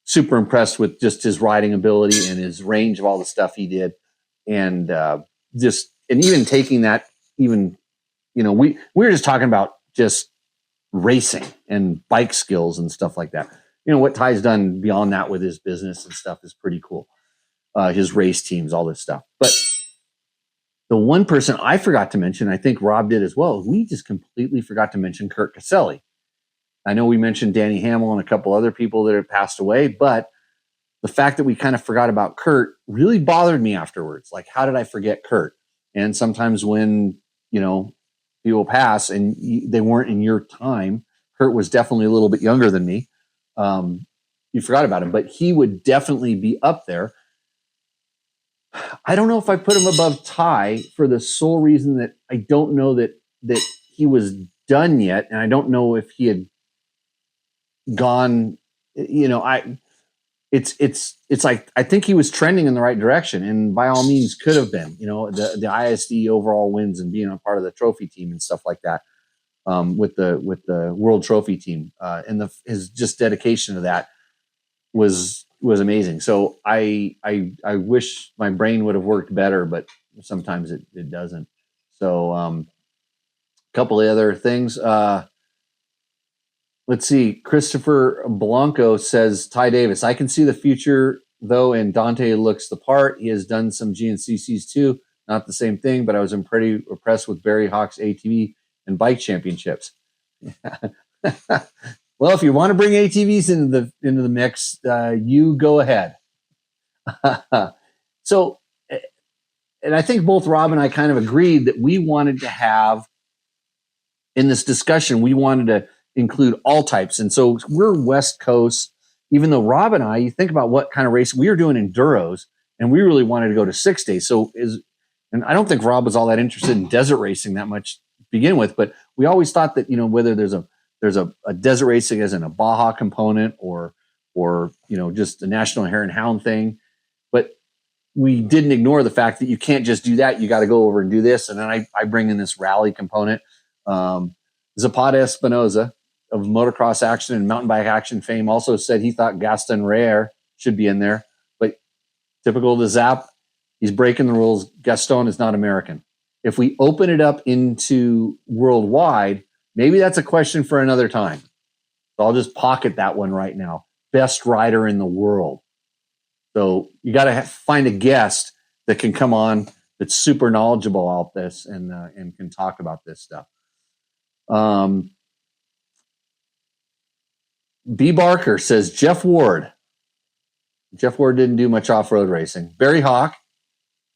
super impressed with just his riding ability and his range of all the stuff he did. And even taking that, we were just talking about just racing and bike skills and stuff like that. What Ty's done beyond that with his business and stuff is pretty cool. His race teams, all this stuff. But the one person I forgot to mention, I think Rob did as well, we just completely forgot to mention Kurt Caselli. I know we mentioned Danny Hamill and a couple other people that have passed away, but the fact that we kind of forgot about Kurt really bothered me afterwards. Like, how did I forget Kurt? And sometimes when, people pass and they weren't in your time, Kurt was definitely a little bit younger than me. You forgot about him, but he would definitely be up there. I don't know if I put him above Ty for the sole reason that I don't know that he was done yet, and I don't know if he had gone. It's like I think he was trending in the right direction, and by all means could have been. The ISD overall wins and being a part of the trophy team and stuff like that, with the World Trophy team, and his just dedication to that was amazing. So I wish my brain would have worked better, but sometimes it doesn't. So a couple of other things. Let's see. Christopher Blanco says, Ty Davis, I can see the future, though, and Dante looks the part. He has done some GNCCs too. Not the same thing, but I was pretty impressed with Barry Hawk's ATV and bike championships. Well, if you want to bring ATVs into the mix, you go ahead. So, and I think both Rob and I kind of agreed that we wanted to have, in this discussion, we wanted to include all types. And so we're West Coast, even though Rob and I, you think about what kind of race we were doing enduros, and we really wanted to go to 6 days. And I don't think Rob was all that interested in desert racing that much to begin with, but we always thought that, whether there's a desert racing as in a Baja component or just the National Hare and Hound thing. But we didn't ignore the fact that you can't just do that. You got to go over and do this. And then I bring in this rally component. Zapata Espinoza of motocross action and mountain bike action fame also said he thought Gaston Rare should be in there, but typical of the Zap, he's breaking the rules. Gaston is not American. If we open it up into worldwide, maybe that's a question for another time. So I'll just pocket that one right now. Best rider in the world. So you got to find a guest that can come on that's super knowledgeable about this and can talk about this stuff. B. Barker says Jeff Ward. Jeff Ward didn't do much off-road racing. Barry Hawk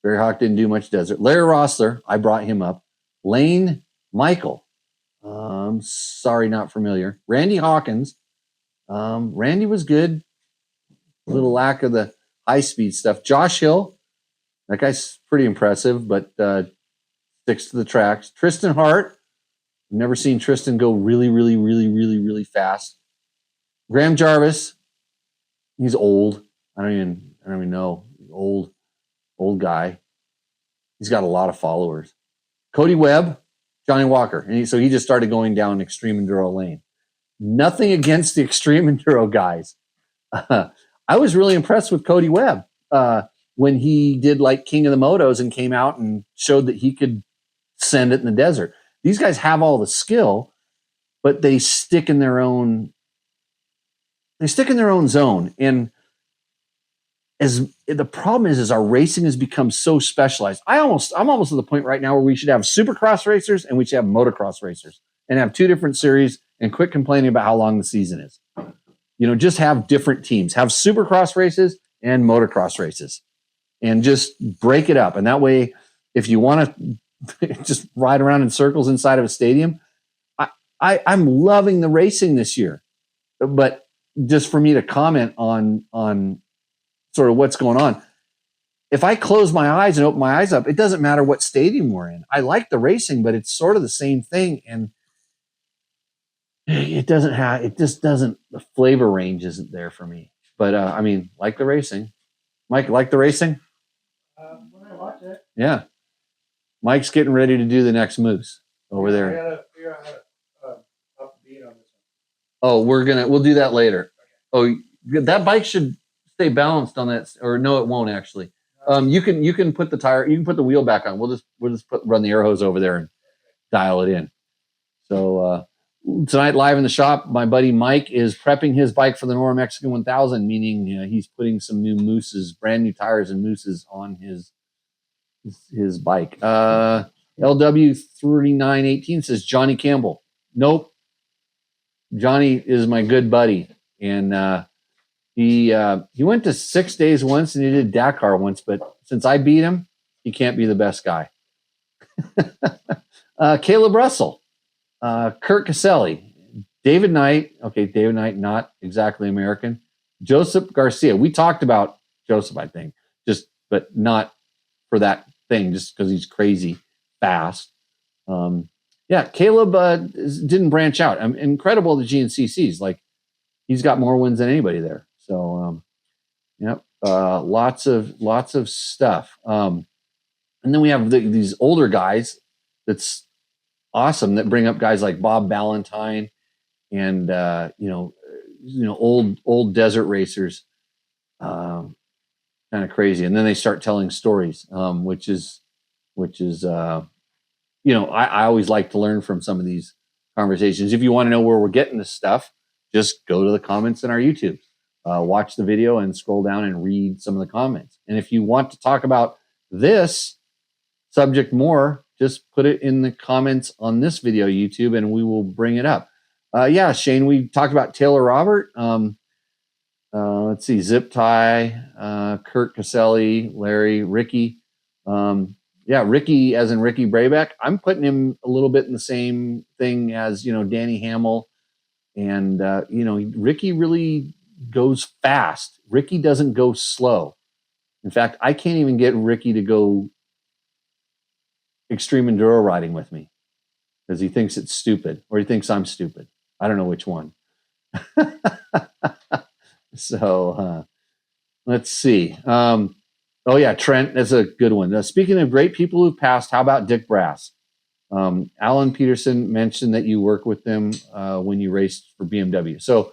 didn't do much desert. Larry Rossler, I brought him up. Lane Michael. Sorry, not familiar. Randy Hawkins. Randy was good. A little lack of the high-speed stuff. Josh Hill. That guy's pretty impressive, but sticks to the tracks. Tristan Hart. Never seen Tristan go really, really, really, really, really fast. Graham Jarvis, he's old. I don't even know. Old guy. He's got a lot of followers. Cody Webb, Johnny Walker. And so he just started going down extreme enduro lane. Nothing against the extreme enduro guys. I was really impressed with Cody Webb when he did like King of the Motos and came out and showed that he could send it in the desert. These guys have all the skill, but they stick in their own zone. And as the problem is our racing has become so specialized. I'm almost to the point right now where we should have supercross racers and we should have motocross racers and have two different series and quit complaining about how long the season is. Just have different teams, have supercross races and motocross races and just break it up. And that way, if you want to just ride around in circles inside of a stadium, I'm loving the racing this year, but just for me to comment on sort of what's going on. If I close my eyes and open my eyes up, it doesn't matter what stadium we're in. I like the racing, but it's sort of the same thing. And the flavor range isn't there for me. But like the racing. Mike, like the racing? When I watch it. Yeah. Mike's getting ready to do the next Mousse over there. I gotta figure out how to up the beat on this one. Oh, we'll do that later. Oh, that bike should stay balanced on that, or no, it won't actually. You can put the wheel back on. We'll just run the air hose over there and dial it in. So tonight, live in the shop, my buddy Mike is prepping his bike for the Nora Mexican 1000, meaning he's putting some new Mousses, brand new tires and Mousses on his bike. LW3918 says Johnny Campbell. Nope. Johnny is my good buddy, and he went to 6 days once, and he did Dakar once. But since I beat him, he can't be the best guy. Caleb Russell, Kurt Caselli, David Knight. Okay, David Knight, not exactly American. Joseph Garcia. We talked about Joseph, I think, but not for that thing, just because he's crazy fast. Yeah, Caleb didn't branch out. Incredible, the GNCCs. Like, he's got more wins than anybody there. So, yep, lots of stuff. And then we have these older guys. That's awesome. That bring up guys like Bob Ballantyne and old desert racers. Kind of crazy. And then they start telling stories, which is I always like to learn from some of these conversations. If you want to know where we're getting this stuff, just go to the comments in our YouTube, watch the video and scroll down and read some of the comments. And if you want to talk about this subject more, just put it in the comments on this video, YouTube, and we will bring it up. Yeah, Shane, we talked about Taylor Robert. Let's see, Zip Tie, Kurt Caselli, Larry, Ricky. Yeah, Ricky, as in Ricky Brabeck. I'm putting him a little bit in the same thing as, Danny Hamill. And, Ricky really goes fast. Ricky doesn't go slow. In fact, I can't even get Ricky to go extreme enduro riding with me because he thinks it's stupid, or he thinks I'm stupid. I don't know which one. So let's see. Oh yeah, Trent, that's a good one. Speaking of great people who've passed, how about Dick Brass? Alan Peterson mentioned that you work with them when you raced for BMW. So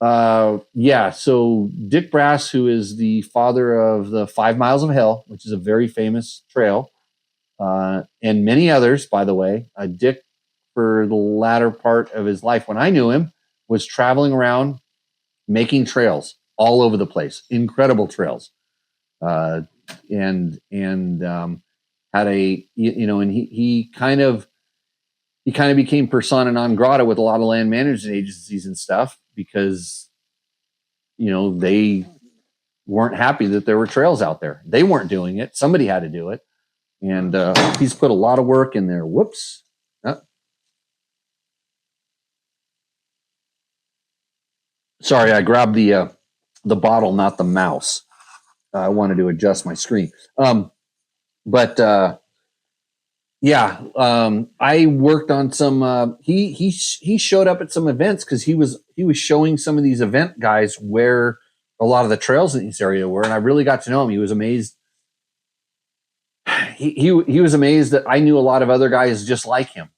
so Dick Brass, who is the father of the 5 Miles of Hell, which is a very famous trail, and many others, by the way. Dick, for the latter part of his life, when I knew him, was traveling around making trails all over the place, incredible trails, and had a and he kind of became persona non grata with a lot of land management agencies and stuff because they weren't happy that there were trails out there. They weren't doing it. Somebody had to do it, and he's put a lot of work in there. Whoops. Sorry, I grabbed the bottle, not the mouse. I wanted to adjust my screen. I worked on some. He showed up at some events because he was showing some of these event guys where a lot of the trails in this area were, and I really got to know him. He was amazed. He was amazed that I knew a lot of other guys just like him,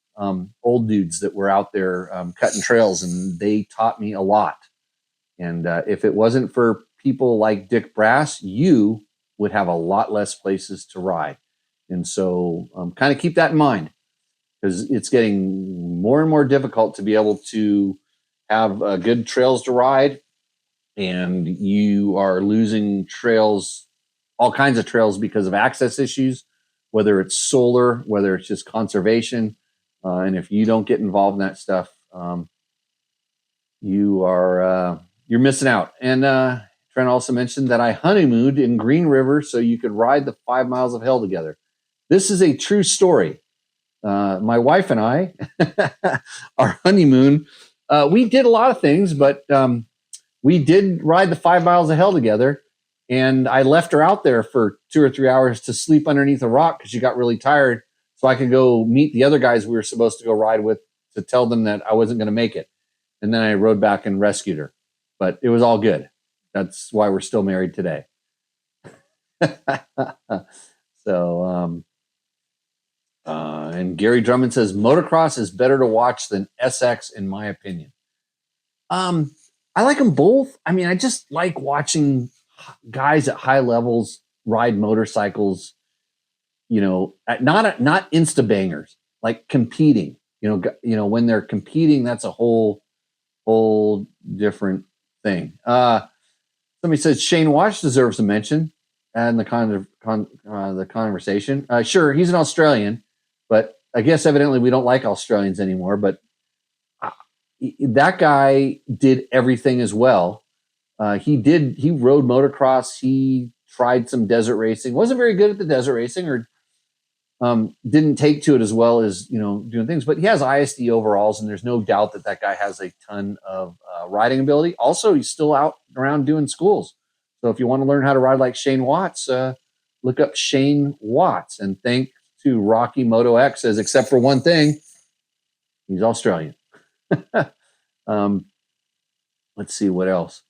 old dudes that were out there cutting trails, and they taught me a lot. And if it wasn't for people like Dick Brass, you would have a lot less places to ride. And so kind of keep that in mind, because it's getting more and more difficult to be able to have good trails to ride. And you are losing trails, all kinds of trails, because of access issues, whether it's solar, whether it's just conservation. And if you don't get involved in that stuff, you're missing out. And Trent also mentioned that I honeymooned in Green River so you could ride the 5 Miles of Hell together. This is a true story. My wife and I, our honeymoon, we did a lot of things, but we did ride the 5 Miles of Hell together. And I left her out there for 2 or 3 hours to sleep underneath a rock because she got really tired, so I could go meet the other guys we were supposed to go ride with to tell them that I wasn't going to make it. And then I rode back and rescued her. But it was all good. That's why we're still married today. So, and Gary Drummond says, motocross is better to watch than SX, in my opinion. I like them both. I mean, I just like watching guys at high levels ride motorcycles, not insta bangers, like competing, when they're competing, that's a whole different thing. Somebody says Shane Walsh deserves a mention and the conversation. Sure, he's an Australian, but I guess evidently we don't like Australians anymore. But that guy did everything as well. He rode motocross. He tried some desert racing. Wasn't very good at the desert racing, or didn't take to it as well as, doing things. But he has ISD overalls, and there's no doubt that guy has a ton of riding ability. Also, he's still out around doing schools. So if you want to learn how to ride like Shane Watts, look up Shane Watts. And thank to Rocky Moto X, as except for one thing, he's Australian. Let's see what else.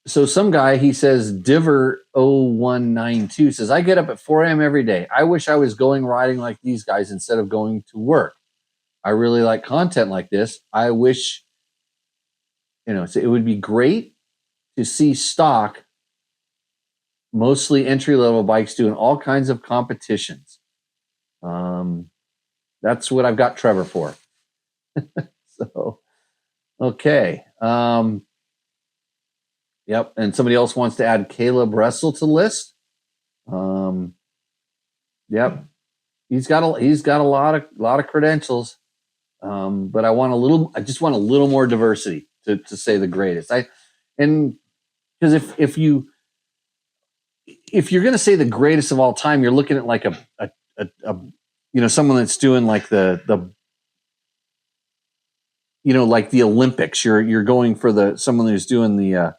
So some guy, he says, Diver0192 says, I get up at 4 a.m. every day. I wish I was going riding like these guys instead of going to work. I really like content like this. I wish, it would be great to see stock, mostly entry-level bikes doing all kinds of competitions. That's what I've got Trevor for. So, okay. Yep. And somebody else wants to add Caleb Russell to the list. Yep. He's got a lot of credentials. But I just want a little more diversity to say the greatest. Because if you're going to say the greatest of all time, you're looking at like someone that's doing like the like the Olympics. You're going for someone who's doing the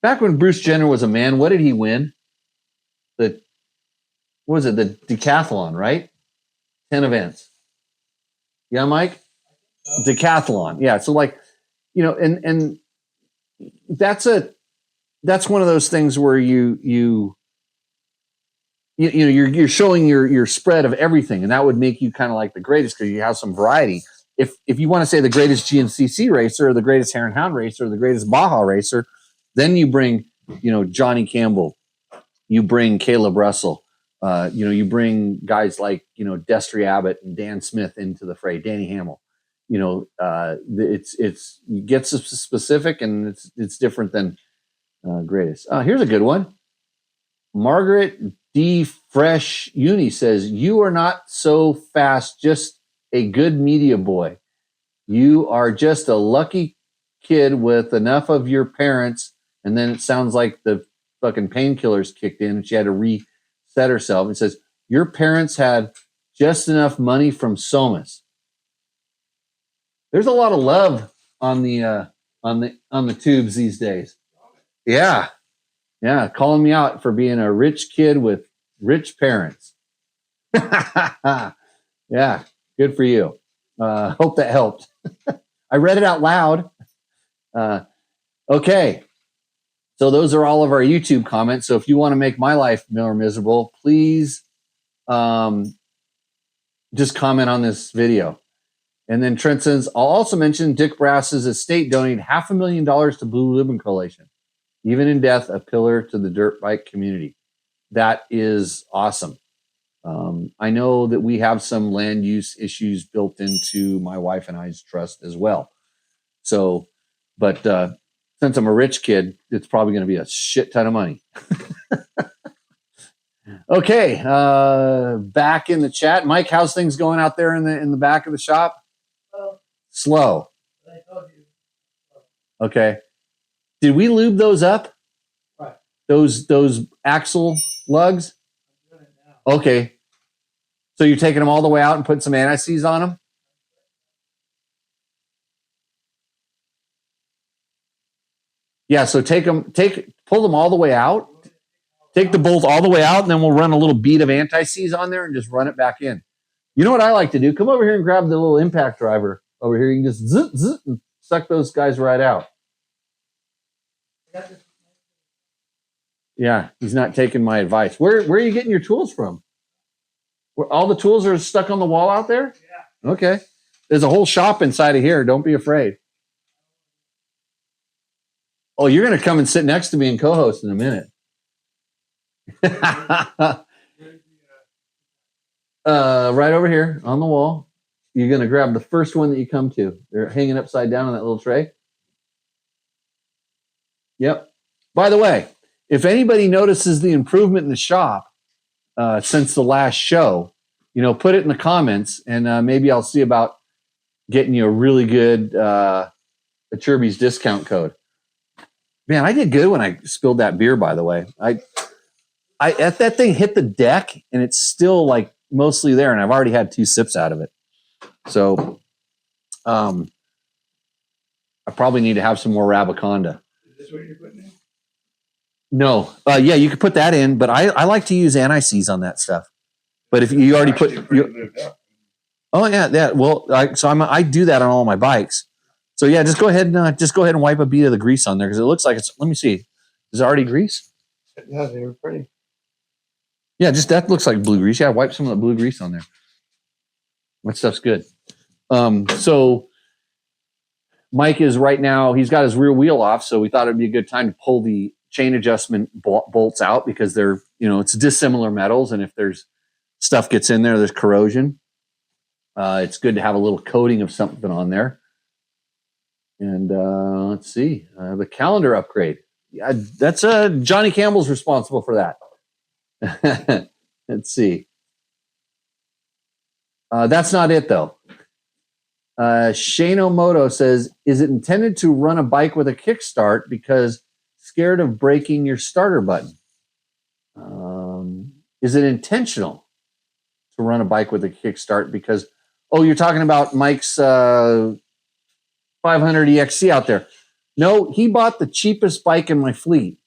back when Bruce Jenner was a man. What did he win? What was it? The decathlon, right? 10 events. Yeah, Mike? Decathlon. Yeah. So like, and that's one of those things where you're showing your spread of everything, and that would make you kind of like the greatest because you have some variety. If you want to say the greatest GNCC racer or the greatest Hare and Hound racer or the greatest Baja racer, then you bring, Johnny Campbell, you bring Caleb Russell, you bring guys like, Destry Abbott and Dan Smith into the fray, Danny Hamill. It's you get specific, and it's different than greatest. Here's a good one. Margaret D. Fresh Uni says, you are not so fast, just a good media boy. You are just a lucky kid with enough of your parents. And then it sounds like the fucking painkillers kicked in and she had to reset herself. It says, your parents had just enough money from Somas. There's a lot of love on the tubes these days. Yeah. Yeah. Calling me out for being a rich kid with rich parents. Yeah. Good for you. Hope that helped. I read it out loud. Okay. So those are all of our YouTube comments. So if you want to make my life more miserable, please just comment on this video. And then Trent says, I'll also mention Dick Brass's estate donated $500,000 to Blue Ribbon Coalition. Even in death, a pillar to the dirt bike community. That is awesome. I know that we have some land use issues built into my wife and I's trust as well. So, but since I'm a rich kid, it's probably going to be a shit ton of money. Okay, back in the chat, Mike. How's things going out there in the back of the shop? Slow. Okay. Did we lube those up? Right. Those axle lugs? Okay. So you're taking them all the way out and putting some anti-seize on them? Yeah, so pull them all the way out. Take the bolt all the way out, and then we'll run a little bead of anti-seize on there and just run it back in. You know what I like to do? Come over here and grab the little impact driver over here. You can just zip, zip, and suck those guys right out. Yeah, he's not taking my advice. Where are you getting your tools from? Where all the tools are stuck on the wall out there? Yeah. Okay. There's a whole shop inside of here. Don't be afraid. Oh, you're going to come and sit next to me and co-host in a minute. Right over here on the wall. You're going to grab the first one that you come to. They're hanging upside down on that little tray. Yep. By the way, if anybody notices the improvement in the shop since the last show, put it in the comments, and maybe I'll see about getting you a really good Achirby's discount code. Man, I did good when I spilled that beer, by the way. I that thing hit the deck, and it's still like mostly there, and I've already had 2 sips out of it. So I probably need to have some more Rabaconda. Is this what you're putting in? No. Yeah, you could put that in, but I like to use anti-seize on that stuff. But if you already put... Oh, yeah. Well, I do that on all my bikes. So, yeah, just go ahead and wipe a bead of the grease on there because it looks like it's... Let me see. Is it already grease? Yeah, they were pretty. Yeah, that looks like blue grease. Yeah, wipe some of the blue grease on there. That stuff's good. So Mike is right now, he's got his rear wheel off, so we thought it'd be a good time to pull the chain adjustment bolts out because they're, it's dissimilar metals, and if there's stuff gets in there, there's corrosion. It's good to have a little coating of something on there. And let's see, the calendar upgrade. Yeah, that's Johnny Campbell's responsible for that. Let's see. That's not it though. Shane Omoto says, is it intended to run a bike with a kickstart because scared of breaking your starter button? Is it intentional to run a bike with a kickstart because, you're talking about Mike's 500 EXC out there. No, he bought the cheapest bike in my fleet.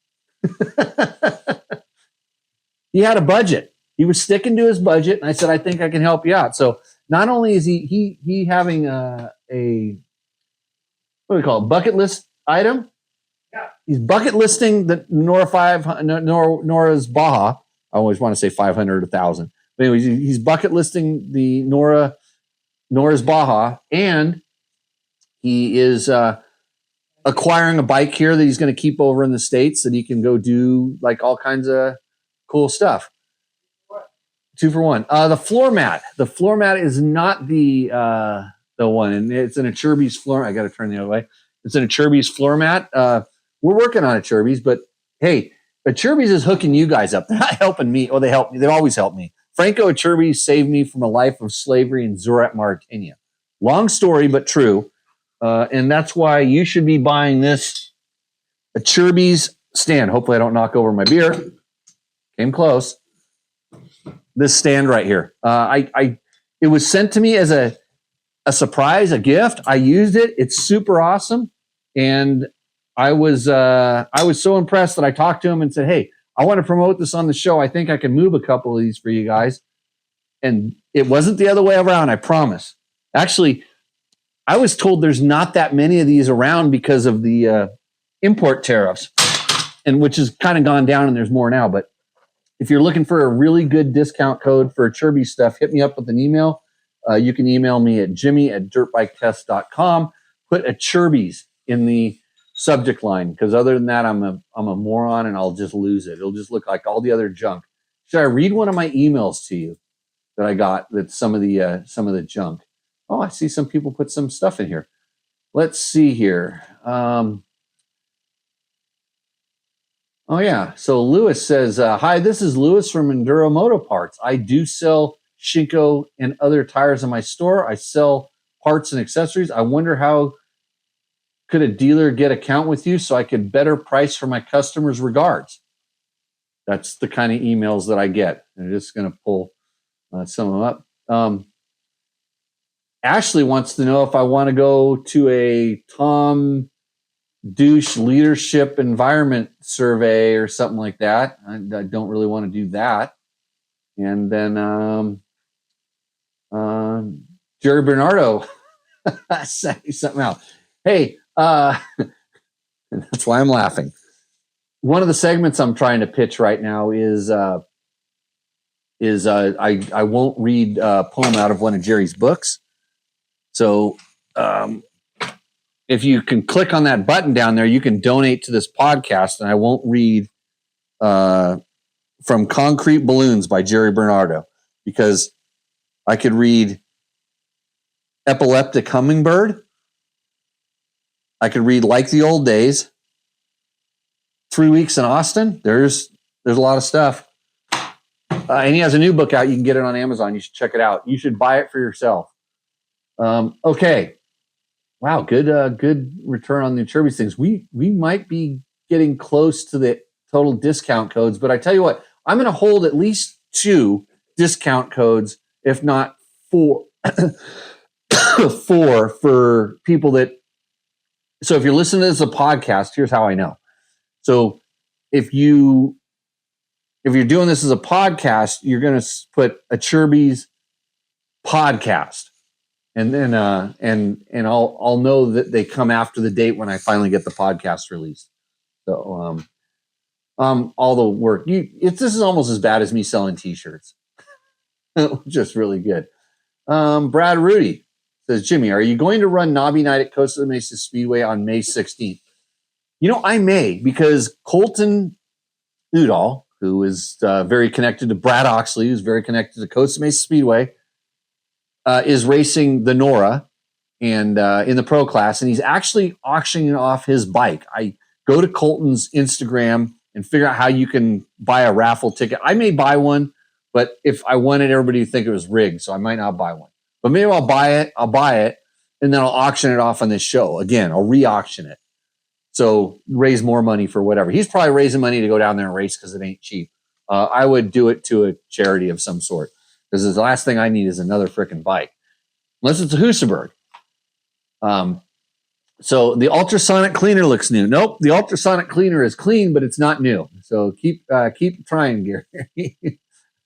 He had a budget. He was sticking to his budget, and I said, I think I can help you out. So not only is he having a what do we call it, bucket list item? Yeah. He's bucket listing the Nora's Baja. I always want to say 500 or 1,000. But anyways, he's bucket listing the Nora's Baja, and he is acquiring a bike here that he's going to keep over in the States that he can go do like all kinds of cool stuff. 2 for 1. The floor mat. The floor mat is not the one, and it's an Achirby's floor. I got to turn the other way. It's an Achirby's floor mat. We're working on Achirby's, but hey, Achirby's is hooking you guys up. They're not helping me. They help me. They always help me. Franco Achirby saved me from a life of slavery in Zurat, Mauritania. Long story, but true. And that's why you should be buying this Achirby's stand. Hopefully I don't knock over my beer. Came close. This stand right here. It was sent to me as a surprise, a gift. I used it. It's super awesome. And I was so impressed that I talked to him and said, hey, I want to promote this on the show. I think I can move a couple of these for you guys. And it wasn't the other way around, I promise. Actually, I was told there's not that many of these around because of the import tariffs, and which has kind of gone down, and there's more now. But if you're looking for a really good discount code for Achirby stuff, hit me up with an email. You can email me at jimmy@dirtbiketest.com. Put Achirby's in the subject line, because other than that, I'm a moron and I'll just lose it. It'll just look like all the other junk. Should I read one of my emails to you that I got? That's some of the junk. Oh, I see some people put some stuff in here. Let's see here. Oh yeah. So Lewis says, hi, this is Lewis from Enduro Moto Parts. I do sell Shinko and other tires in my store. I sell parts and accessories. I wonder how could a dealer get account with you so I could better price for my customers? Regards. That's the kind of emails that I get. I'm just going to pull some of them up. Ashley wants to know if I want to go to a Tom Douche leadership environment survey or something like that. I don't really want to do that. And then Jerry Bernardo sent me something else. Hey, that's why I'm laughing. One of the segments I'm trying to pitch right now is I won't read a poem out of one of Jerry's books. So if you can click on that button down there, you can donate to this podcast, and I won't read from Concrete Balloons by Jerry Bernardo, because I could read Epileptic Hummingbird. I could read Like the Old Days. 3 Weeks in Austin. There's a lot of stuff. And he has a new book out. You can get it on Amazon. You should check it out. You should buy it for yourself. Okay. Wow, good return on the Cherbys things. We might be getting close to the total discount codes, but I tell you what, I'm going to hold at least 2 discount codes, if not 4, 4 for people that. So if you're listening to this as a podcast, here's how I know. So if you're doing this as a podcast, you're going to put a Cherbys podcast. And then and I'll know that they come after the date when I finally get the podcast released. So all the work this is almost as bad as me selling t-shirts. Just really good. Brad Rudy says, Jimmy, are you going to run Knobby Night at Costa Mesa Speedway on May 16th? I may, because Colton Udall, who is very connected to Brad Oxley, who's very connected to Costa Mesa Speedway, is racing the Nora and in the pro class, and he's actually auctioning off his bike. I go to Colton's Instagram and figure out how you can buy a raffle ticket. I may buy one, but if I wanted everybody to think it was rigged, so I might not buy one. But maybe I'll buy it, and then I'll auction it off on this show. Again, I'll re-auction it. So raise more money for whatever. He's probably raising money to go down there and race because it ain't cheap. I would do it to a charity of some sort, because the last thing I need is another freaking bike, unless it's a Husaberg. So the ultrasonic cleaner looks new. Nope, the ultrasonic cleaner is clean, but it's not new. So keep trying, Gary.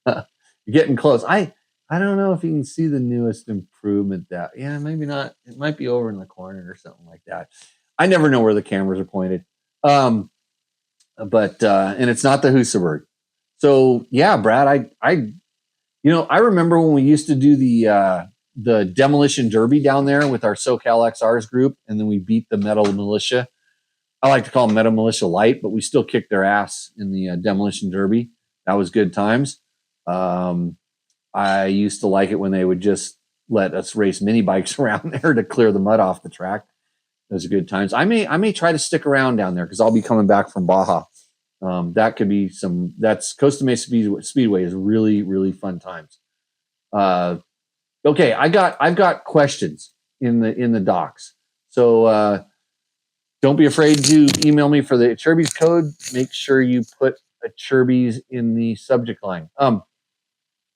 You're getting close. I don't know if you can see the newest improvement. Maybe not. It might be over in the corner or something like that. I never know where the cameras are pointed. But and it's not the Husaberg. So yeah, Brad, I remember when we used to do the Demolition Derby down there with our SoCal XRs group, and then we beat the Metal Militia. I like to call them Metal Militia Light, but we still kicked their ass in the Demolition Derby. That was good times. I used to like it when they would just let us race mini bikes around there to clear the mud off the track. Those are good times. I may try to stick around down there because I'll be coming back from Baja. That could be that's Costa Mesa Speedway is really, really fun times. Okay, I've got questions in the docs. So don't be afraid to email me for the Cherbys code. Make sure you put a Cherbys in the subject line.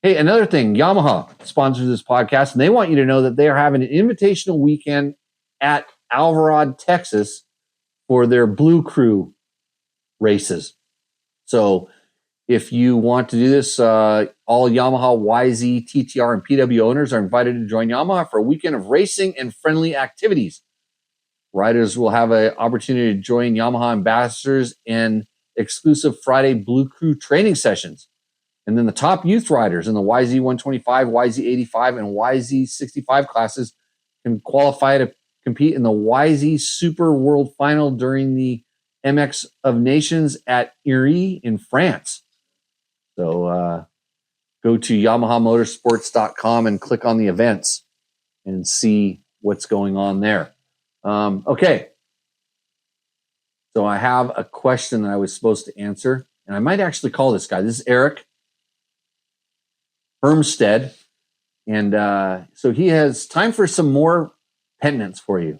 Hey, another thing, Yamaha sponsors this podcast, and they want you to know that they are having an invitational weekend at Alvarado, Texas, for their Blue Crew races. So if you want to do this, all Yamaha, YZ, TTR, and PW owners are invited to join Yamaha for a weekend of racing and friendly activities. Riders will have an opportunity to join Yamaha ambassadors and exclusive Friday Blue Crew training sessions. And then the top youth riders in the YZ 125, YZ 85, and YZ 65 classes can qualify to compete in the YZ Super World Final during the MX of Nations at Iri in France. So go to YamahaMotorsports.com and click on the events and see what's going on there. Okay. So I have a question that I was supposed to answer, and I might actually call this guy. This is Eric Hermstead. And so he has time for some more pendants for you.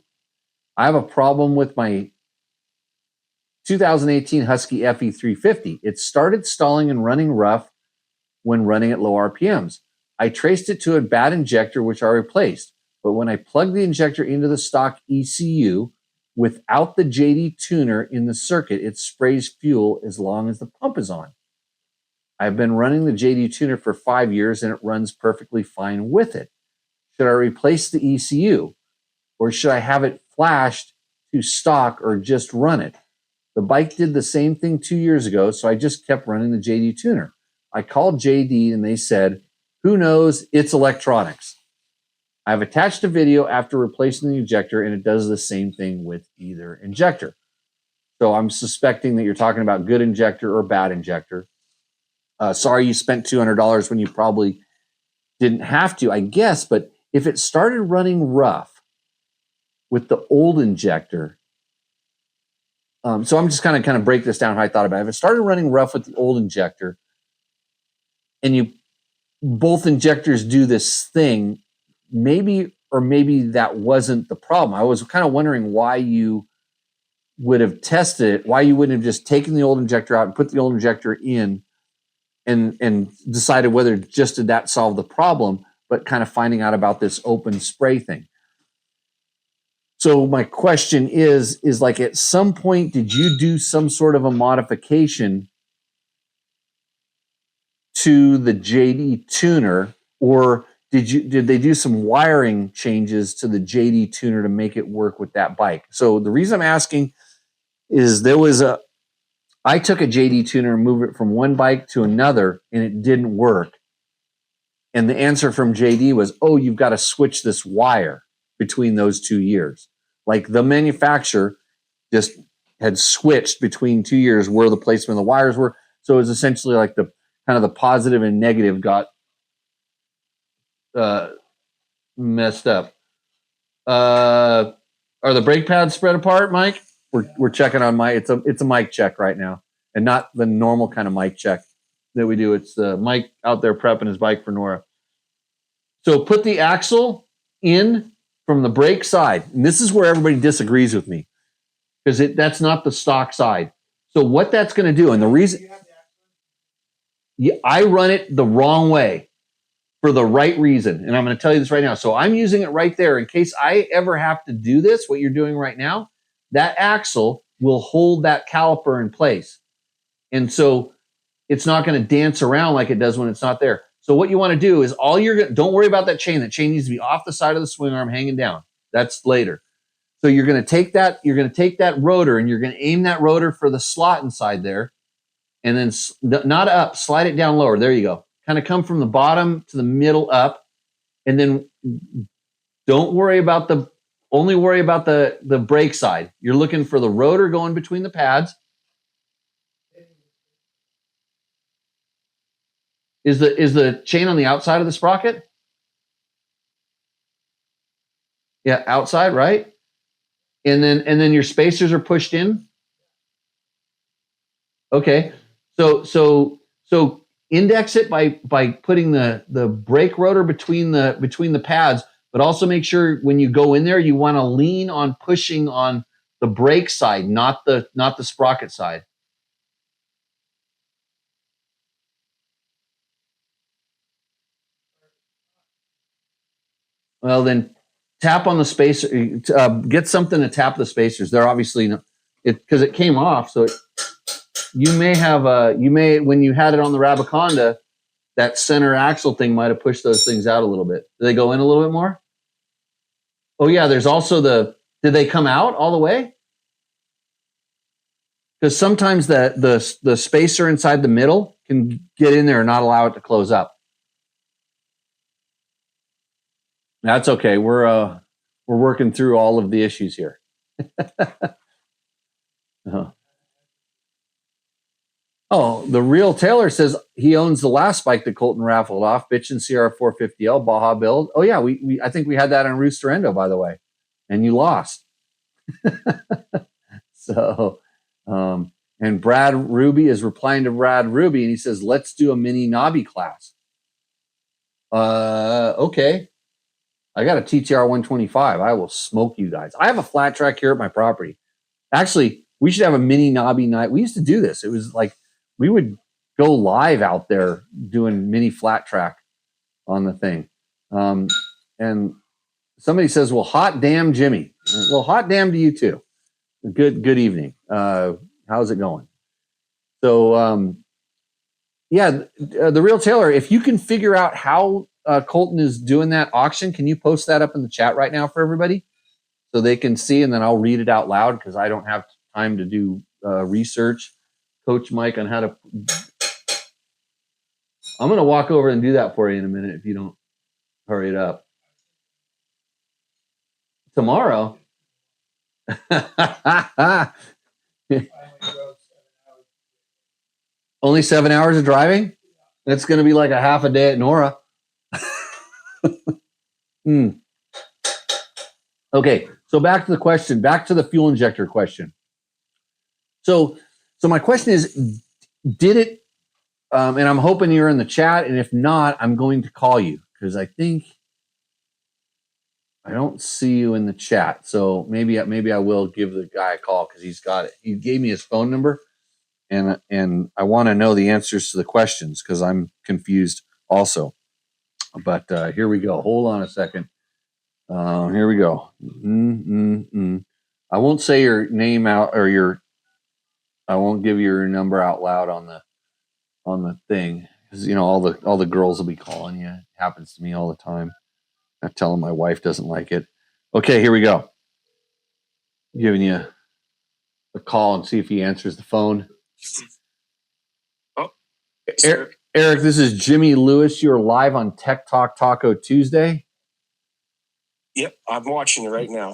I have a problem with my 2018 Husky FE350. It started stalling and running rough when running at low RPMs. I traced it to a bad injector, which I replaced. But when I plugged the injector into the stock ECU without the JD tuner in the circuit, it sprays fuel as long as the pump is on. I've been running the JD tuner for 5 years and it runs perfectly fine with it. Should I replace the ECU, or should I have it flashed to stock or just run it? The bike did the same thing 2 years ago, so I just kept running the JD tuner. I called JD and they said, who knows, it's electronics. I've attached a video after replacing the injector and it does the same thing with either injector. So I'm suspecting that you're talking about good injector or bad injector. Sorry you spent $200 when you probably didn't have to, I guess, but if it started running rough with the old injector, so I'm just kind of break this down how I thought about it. If it started running rough with the old injector, and you both injectors do this thing, maybe that wasn't the problem. I was kind of wondering why you would have tested it, why you wouldn't have just taken the old injector out and put the old injector in and decided whether just did that solve the problem, but kind of finding out about this open spray thing. So my question is like, at some point, did you do some sort of a modification to the JD tuner, or did they do some wiring changes to the JD tuner to make it work with that bike? So the reason I'm asking is I took a JD tuner and moved it from one bike to another, and it didn't work. And the answer from JD was, oh, you've got to switch this wire between those 2 years. Like the manufacturer just had switched between 2 years where the placement of the wires were. So it was essentially like the kind of the positive and negative got messed up. Are the brake pads spread apart, Mike? We're checking on Mike. It's a mic check right now, and not the normal kind of mic check that we do. It's the Mike out there prepping his bike for Nora. So put the axle in from the brake side, and this is where everybody disagrees with me because that's not the stock side. So what that's going to do, and the reason I run it the wrong way for the right reason, and I'm going to tell you this right now. So I'm using it right there in case I ever have to do this. What you're doing right now. That axle will hold that caliper in place. And so it's not going to dance around like it does when it's not there. So what you want to do is don't worry about that chain. That chain needs to be off the side of the swing arm hanging down. That's later. So you're going to take that rotor and you're going to aim that rotor for the slot inside there. And then not up, slide it down lower. There you go. Kind of come from the bottom to the middle up. And then only worry about the brake side. You're looking for the rotor going between the pads. Is the chain on the outside of the sprocket? Yeah, outside, right? And then your spacers are pushed in. Okay. So index it by putting the brake rotor between the pads. But also make sure when you go in there, you want to lean on pushing on the brake side, not the sprocket side. Well, then tap on the spacer. Get something to tap the spacers. They're obviously because it came off. So you may when you had it on the Rabaconda, that center axle thing might have pushed those things out a little bit. Do they go in a little bit more? Oh yeah, there's also did they come out all the way? Because sometimes the spacer inside the middle can get in there and not allow it to close up. That's okay. We're working through all of the issues here. Uh-huh. Oh, the real Taylor says he owns the last bike that Colton raffled off, Bitchin' CR450L Baja build. Oh yeah, we I think we had that on Rooster Endo, by the way, and you lost. So, and Brad Ruby is replying to Brad Ruby, and he says, "Let's do a mini knobby class." Okay. I got a TTR 125. I will smoke you guys. I have a flat track here at my property. Actually, we should have a mini knobby night. We used to do this. It was like we would go live out there doing mini flat track on the thing. And somebody says, well, hot damn, Jimmy. Well, hot damn to you too. Good evening. How's it going? So, yeah, the real Taylor, if you can figure out how Colton is doing that auction, can you post that up in the chat right now for everybody so they can see, and then I'll read it out loud because I don't have time to do research. Coach Mike on how to. I'm going to walk over and do that for you in a minute if you don't hurry it up. Tomorrow. Only 7 hours of driving? That's going to be like a half a day at Nora. Okay, so back to the question, back to the fuel injector question. So my question is, did it and I'm hoping you're in the chat. And if not, I'm going to call you because I think I don't see you in the chat. So maybe I will give the guy a call because he's got it. He gave me his phone number, and I want to know the answers to the questions because I'm confused also. But here we go. Hold on a second. Here we go. I won't say your name out or I won't give your number out loud on the thing because all the girls will be calling you. It happens to me all the time. I tell them my wife doesn't like it. Okay, here we go. I'm giving you a call and see if he answers the phone. Oh, Eric, this is Jimmy Lewis. You're live on Tech Talk Taco Tuesday. Yep, I'm watching it right now.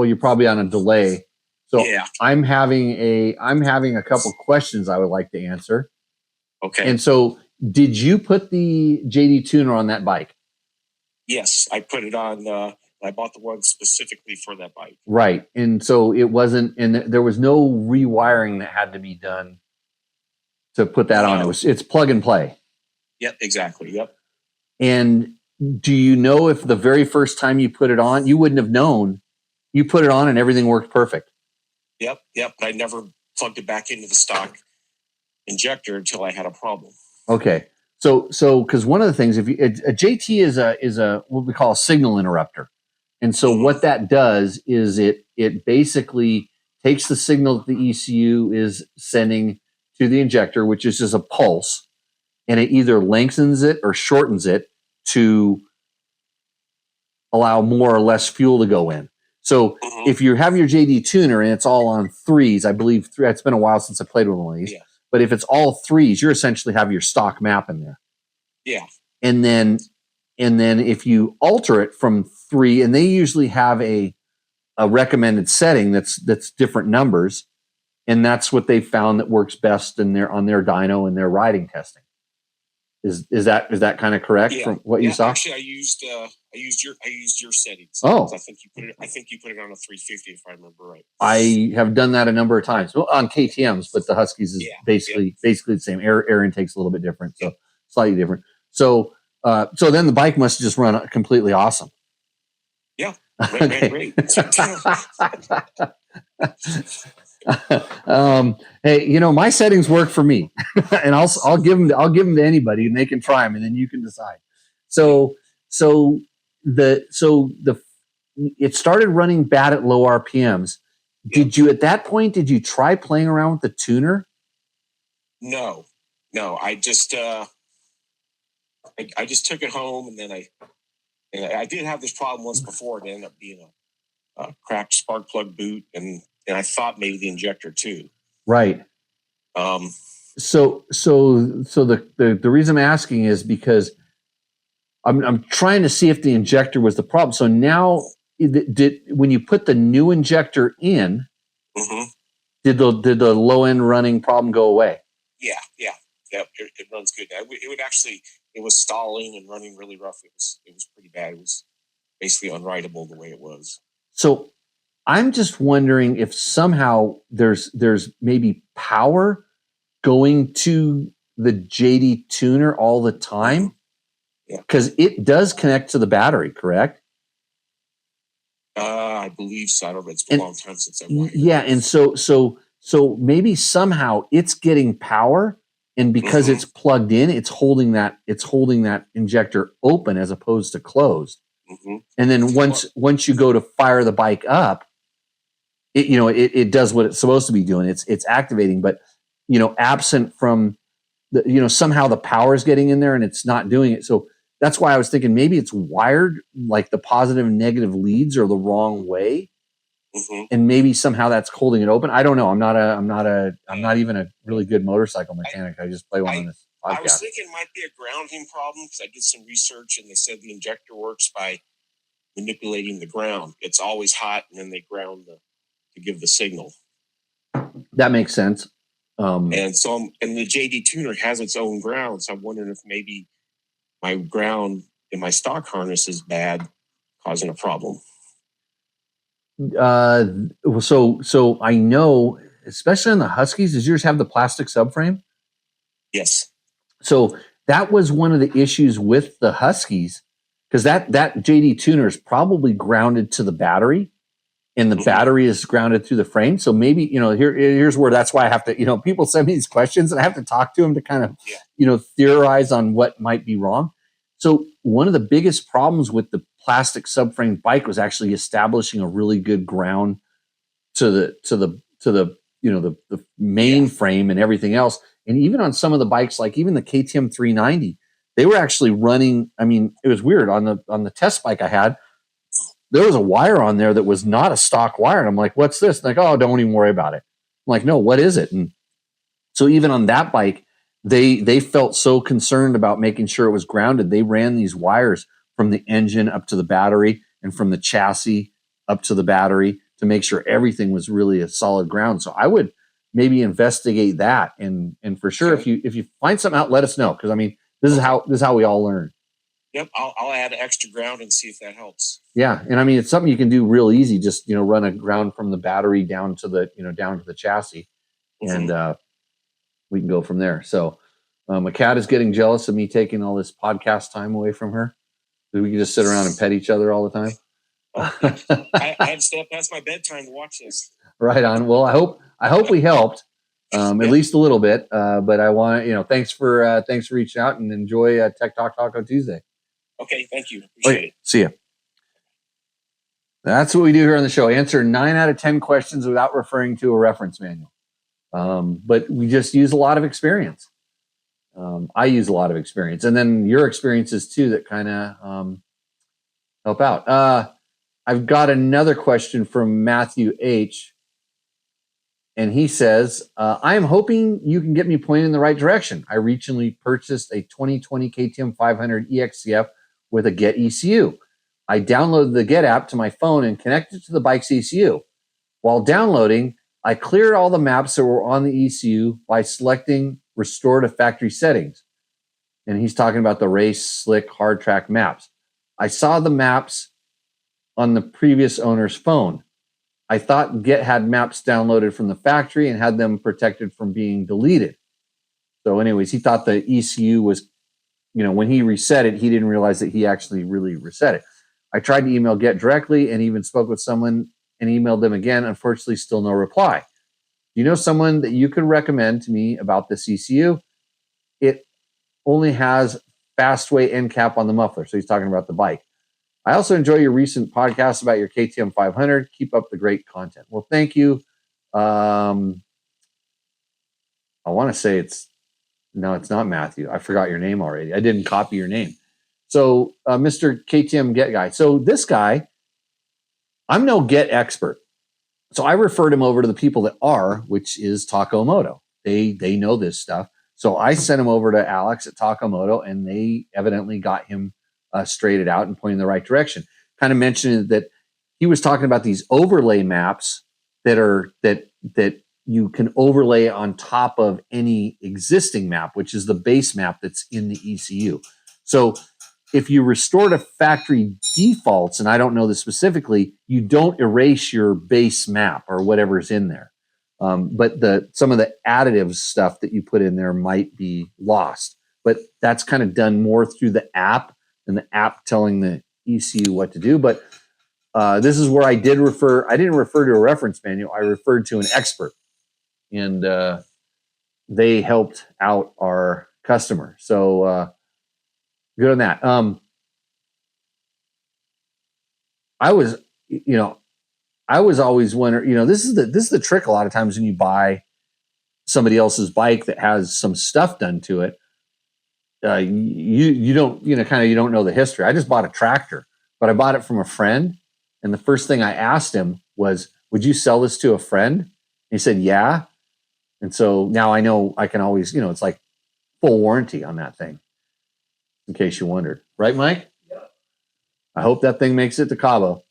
You're probably on a delay. So yeah. I'm having a couple questions I would like to answer. Okay. And so did you put the JD tuner on that bike? Yes, I put it on. I bought the one specifically for that bike. Right. And so it wasn't, and there was no rewiring that had to be done to put that on. It's plug and play. Yep, exactly. Yep. And do you know if the very first time you put it on, you wouldn't have known you put it on and everything worked perfect? Yep. I never plugged it back into the stock injector until I had a problem. Okay. So because one of the things, a JT is a what we call a signal interrupter. And so what that does is it basically takes the signal that the ECU is sending to the injector, which is just a pulse, and it either lengthens it or shortens it to allow more or less fuel to go in. So if you have your JD tuner and it's all on threes, I believe it's been a while since I played with one of these. Yeah. But if it's all threes, you're essentially have your stock map in there. Yeah. And then if you alter it from 3, and they usually have a recommended setting that's different numbers, and that's what they found that works best on their dyno and their riding testing. Is that kind of correct from what you saw? Actually, I used your settings. Oh, I think you put it on a 350 if I remember right. I have done that a number of times. Well, on KTM's, but the Huskies is basically the same. Air intake's a little bit different, so slightly different. So then the bike must just run completely awesome. Yeah. Okay. Great. Hey, my settings work for me, and I'll give them to anybody, and they can try them, and then you can decide. So it started running bad at low RPMs. Did you at that point? Did you try playing around with the tuner? No. I just I just took it home, and then I did have this problem once before. It ended up being a cracked spark plug boot, and I thought maybe the injector too. Right. So the reason I'm asking is because I'm trying to see if the injector was the problem. So now, when you put the new injector in, did the low end running problem go away? Yeah. It runs good now. It was stalling and running really rough. It was pretty bad. It was basically unrideable the way it was. So I'm just wondering if somehow there's maybe power going to the JD tuner all the time, because it does connect to the battery, correct? I believe so. I don't know. It's been a long time since I've wired it. Yeah, and so maybe somehow it's getting power, and because it's plugged in, it's holding that injector open as opposed to closed. And then once you go to fire the bike up, it does what it's supposed to be doing. It's activating, but absent from the somehow the power is getting in there and it's not doing it. So that's why I was thinking maybe it's wired, like the positive and negative leads are the wrong way, and maybe somehow that's holding it open. I don't know. I'm not even a really good motorcycle mechanic. I just play one on this podcast. I was thinking it might be a grounding problem because I did some research and they said the injector works by manipulating the ground. It's always hot, and then they ground to give the signal. That makes sense. And the JD tuner has its own ground, so I'm wondering if maybe my ground in my stock harness is bad, causing a problem. So I know, especially on the Huskies, does yours have the plastic subframe? Yes. So that was one of the issues with the Huskies, because that JD tuner is probably grounded to the battery, and the battery is grounded through the frame. So maybe, here's where that's why I have to, people send me these questions and I have to talk to them to kind of, theorize on what might be wrong. So one of the biggest problems with the plastic subframe bike was actually establishing a really good ground to the main frame and everything else. And even on some of the bikes, like even the KTM 390, they were actually running. I mean, it was weird on the test bike I had. There was a wire on there that was not a stock wire. And I'm like, what's this? And like, oh, don't even worry about it. I'm like, no, what is it? And so even on that bike, they felt so concerned about making sure it was grounded. They ran these wires from the engine up to the battery and from the chassis up to the battery to make sure everything was really a solid ground. So I would maybe investigate that. And for sure, if you find something out, let us know. Cause I mean, this is how we all learn. Yep, I'll add extra ground and see if that helps. Yeah, and I mean it's something you can do real easy. Just run a ground from the battery down to the chassis, and we can go from there. So, my cat is getting jealous of me taking all this podcast time away from her. We can just sit around and pet each other all the time. I had to stay up past my bedtime to watch this. Right on. Well, I hope we helped at least a little bit. But I want thanks for reaching out, and enjoy Tech Talk Taco Tuesday. Okay, thank you. Appreciate it. See ya. That's what we do here on the show. Answer 9 out of 10 questions without referring to a reference manual. But we just use a lot of experience. I use a lot of experience. And then your experiences too that kind of help out. I've got another question from Matthew H. And he says, I am hoping you can get me pointed in the right direction. I recently purchased a 2020 KTM 500 EXCF with a Get ECU. I downloaded the Get app to my phone and connected to the bike's ECU. While downloading, I cleared all the maps that were on the ECU by selecting Restore to Factory Settings. And he's talking about the race, slick, hard track maps. I saw the maps on the previous owner's phone. I thought Get had maps downloaded from the factory and had them protected from being deleted. So anyways, he thought the ECU was, when he reset it, he didn't realize that he actually really reset it. I tried to email Get directly and even spoke with someone and emailed them again. Unfortunately, still no reply. Do you know someone that you could recommend to me about this ECU? It only has Fastway end cap on the muffler. So he's talking about the bike. I also enjoy your recent podcast about your KTM 500. Keep up the great content. Well, thank you. I want to say it's not Matthew. I forgot your name already. I didn't copy your name. So, Mr. KTM Get guy. So this guy, I'm no Get expert. So I referred him over to the people that are, which is Takamoto. They know this stuff. So I sent him over to Alex at Takamoto, and they evidently got him straighted out and pointing in the right direction. Kind of mentioned that he was talking about these overlay maps that you can overlay on top of any existing map, which is the base map that's in the ECU. So if you restore to factory defaults, and I don't know this specifically, you don't erase your base map or whatever's in there. But some of the additive stuff that you put in there might be lost. But that's kind of done more through the app and the app telling the ECU what to do. But this is where I didn't refer to a reference manual. I referred to an expert, and they helped out our customer. So good on that. I was always wondering, this is the trick a lot of times when you buy somebody else's bike that has some stuff done to it. You don't know the history. I just bought a tractor, but I bought it from a friend. And the first thing I asked him was, would you sell this to a friend? And he said, yeah. And so now I know I can always, it's like full warranty on that thing, in case you wondered. Right, Mike? Yeah. I hope that thing makes it to Cabo.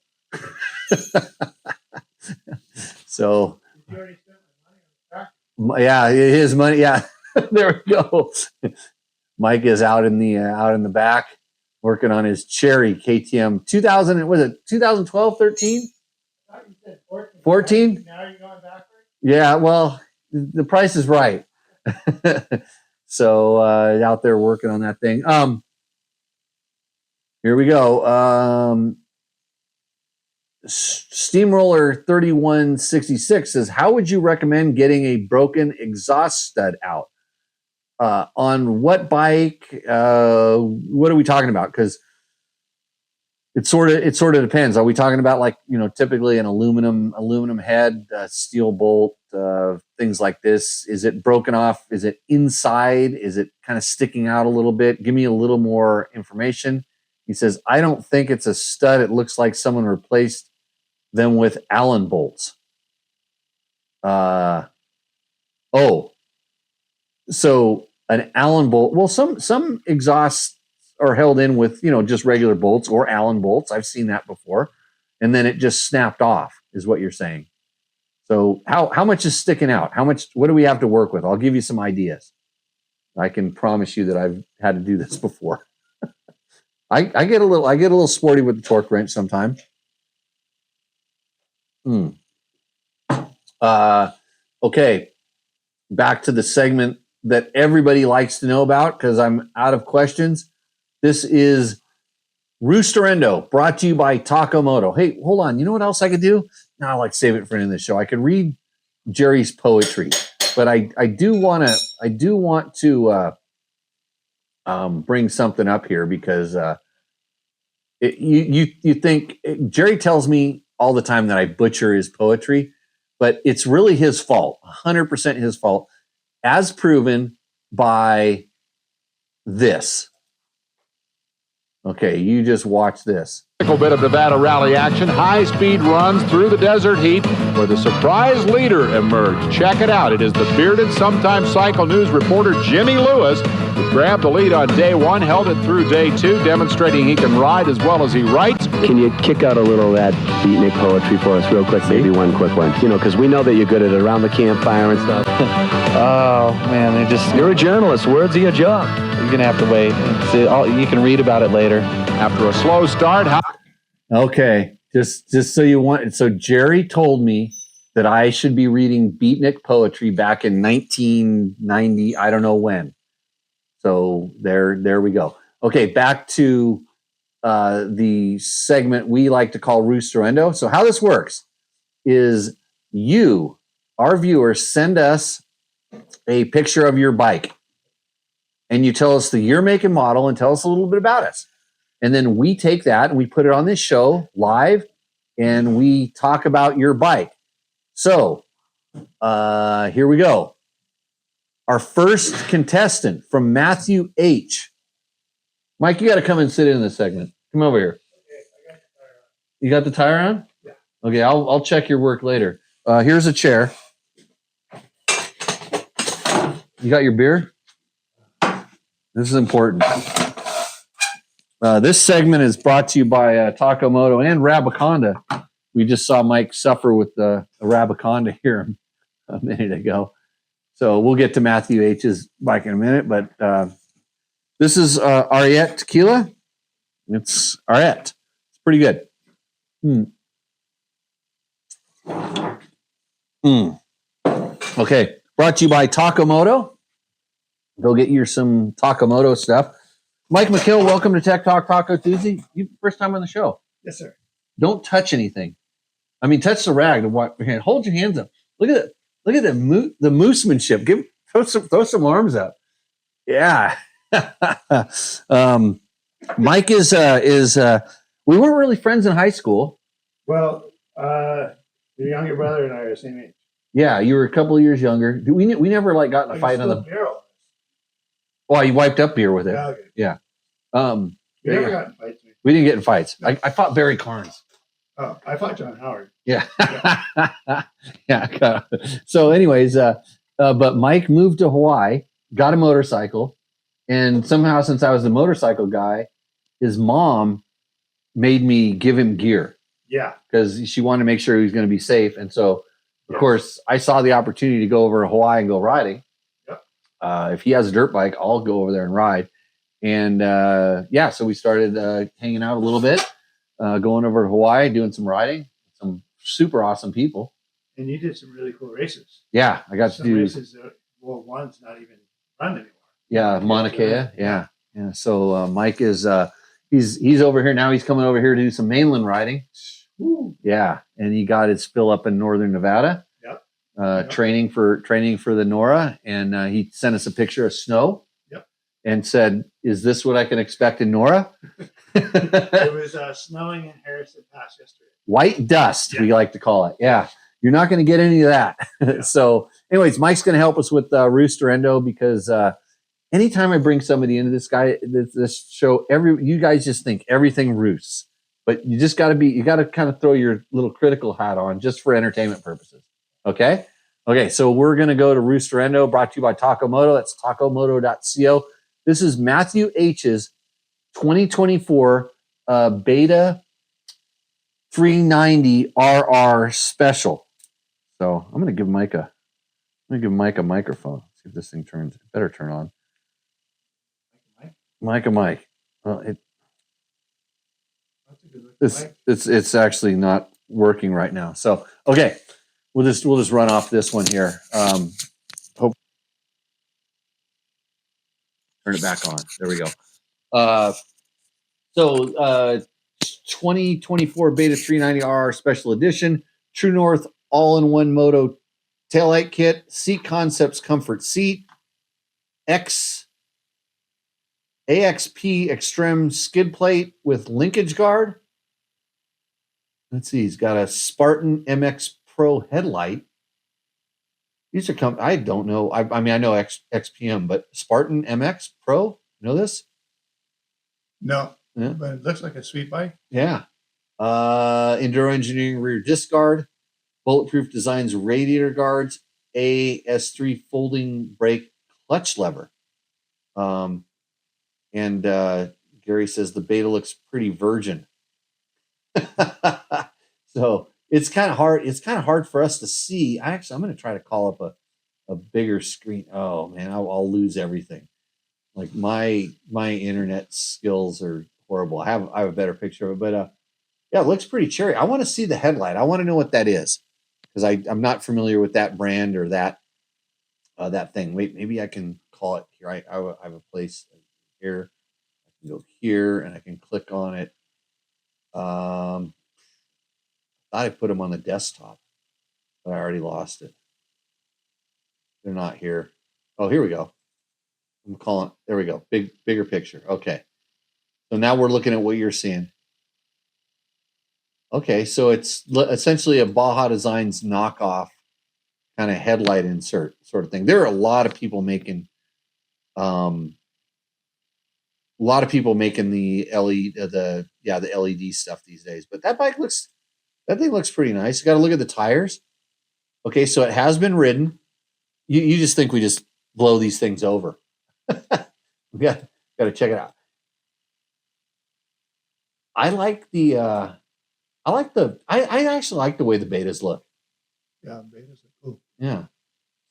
So, You already spent my money on the tractor. yeah, his money. Yeah, there we go. Mike is out in the back working on his cherry KTM 2000. Was it 2012, 13? I thought you said 14. 14? Now you're going backwards? Yeah. Well, the price is right. So out there working on that thing. Here we go. Steamroller 3166 says, how would you recommend getting a broken exhaust stud out? On what bike? What are we talking about? Because it sort of depends. Are we talking about, like, typically an aluminum head, steel bolt, things like this? Is it broken off? Is it inside? Is it kind of sticking out a little bit? Give me a little more information. He says, I don't think it's a stud. It looks like someone replaced them with Allen bolts. So an Allen bolt. Well, some exhausts are held in with, just regular bolts or Allen bolts. I've seen that before. And then it just snapped off, is what you're saying. So how much is sticking out? What do we have to work with? I'll give you some ideas. I can promise you that I've had to do this before. I get a little sporty with the torque wrench sometimes. Okay. Back to the segment that everybody likes to know about, because I'm out of questions. This is Roosterendo, brought to you by Takamoto. Hey, hold on. You know what else I could do? No, I like save it for the end of the show. I could read Jerry's poetry, but I do want to bring something up here, because you think Jerry tells me all the time that I butcher his poetry, but it's really his fault, 100% his fault, as proven by this. Okay, you just watch this. A bit of Nevada rally action, high-speed runs through the desert heat where the surprise leader emerged. Check it out. It is the bearded, sometimes Cycle News reporter Jimmy Lewis who grabbed the lead on day one, held it through day two, demonstrating he can ride as well as he writes. Can you kick out a little of that beatnik poetry for us real quick? Maybe one quick one. Because we know that you're good at it around the campfire and stuff. Oh, man, You're a journalist. Words are your job. you're going to have to wait. You can read about it later. After a slow start, Okay, just so you want. So Jerry told me that I should be reading beatnik poetry back in 1990. I don't know when. So there we go. Okay, back to the segment we like to call Roosterendo. So how this works is you, our viewers, send us a picture of your bike, and you tell us the year, make, and model, and tell us a little bit about us. And then we take that and we put it on this show live, and we talk about your bike. So here we go. Our first contestant from Matthew H. Mike, you got to come and sit in this segment. Come over here. You got the tire on? Yeah. Okay, I'll check your work later. Here's a chair. You got your beer? This is important. This segment is brought to you by Takamoto and Rabaconda. We just saw Mike suffer with a Rabaconda here a minute ago. So we'll get to Matthew H's bike in a minute, but this is Ariete tequila. It's Ariete. It's pretty good. Okay, brought to you by Takamoto. Go get you some Takamoto stuff. Mike McKill, welcome to Tech Talk Taco Tuesday. You first time on the show. Yes, sir. Don't touch anything. I mean, touch the rag. Hold your hands up. Look at it. Look at the moosemanship. Throw some arms up. Yeah. Mike is we weren't really friends in high school. Well, your younger brother and I are the same age. Yeah, you were a couple of years younger. We never got in a fight on the. Barrel. Well, you wiped up beer with it. Yeah, okay. Yeah. We never got in fights. We didn't get in fights. I fought Barry Carnes. Oh, I fought John Howard. Yeah. Yeah. So anyways, but Mike moved to Hawaii, got a motorcycle, and somehow, since I was the motorcycle guy, his mom made me give him gear. Yeah. Because she wanted to make sure he was going to be safe. And so, of course, I saw the opportunity to go over to Hawaii and go riding. Yep. If he has a dirt bike, I'll go over there and ride. And so we started hanging out a little bit, going over to Hawaii, doing some riding, some super awesome people. And you did some really cool races. Yeah, I got some to do races that, well, one's not even run anymore. Yeah, Mauna Kea. Yeah. So Mike is he's over here now. He's coming over here to do some mainland riding. Woo. Yeah, and he got his fill up in northern Nevada. Yep. Training for the Nora, and he sent us a picture of snow. Yep. And said, "Is this what I can expect in Nora?" It was snowing in Harrison Pass yesterday. White dust, Yeah. we like to call it. Yeah, you're not going to get any of that. Yeah. So, anyways, Mike's going to help us with Rooster Endo because anytime I bring somebody into this show, you guys just think everything roosts, but you just got to kind of throw your little critical hat on just for entertainment purposes. Okay. So we're going to go to Rooster Endo, brought to you by Takomoto. That's takomoto.co. This is Matthew H's 2024 Beta 390 RR special. So I'm going to give Mike a microphone. See if this thing turns. It better turn on. Mike. Well, it's actually not working right now. So okay, we'll just run off this one here. Hope turn it back on. There we go. So 2024 Beta 390R Special Edition, True North all-in-one moto taillight kit, Seat Concepts Comfort Seat, AXP Extreme skid plate with linkage guard. Let's see, he's got a Spartan MX Pro headlight. These are I don't know. I mean, I know XPM, but Spartan MX Pro, you know this? No, Yeah. but it looks like a sweet bike. Yeah. Enduro Engineering rear disc guard, Bulletproof Designs radiator guards, AS3 folding brake clutch lever. And Gary says the beta looks pretty virgin. So it's kind of hard. It's kind of hard for us to see. I'm going to try to call up a bigger screen. Oh man, I'll lose everything. Like my internet skills are horrible. I have a better picture of it, but yeah, it looks pretty cherry. I want to see the headlight. I want to know what that is because I'm not familiar with that brand or that thing. Wait, maybe I can call it here. I have a place here. I can go here and I can click on it. Thought I put them on the desktop, but I already lost it. They're not here. Oh, here we go. I'm calling. There we go. Bigger picture. Okay. So now we're looking at what you're seeing. Okay, so it's essentially a Baja Designs knockoff kind of headlight insert sort of thing. There are a lot of people making, the LED, the LED stuff these days. But that thing looks pretty nice. You got to look at the tires. Okay, so it has been ridden. You just think we just blow these things over. We got to check it out. I actually like the way the betas look. Yeah, betas are cool. Yeah.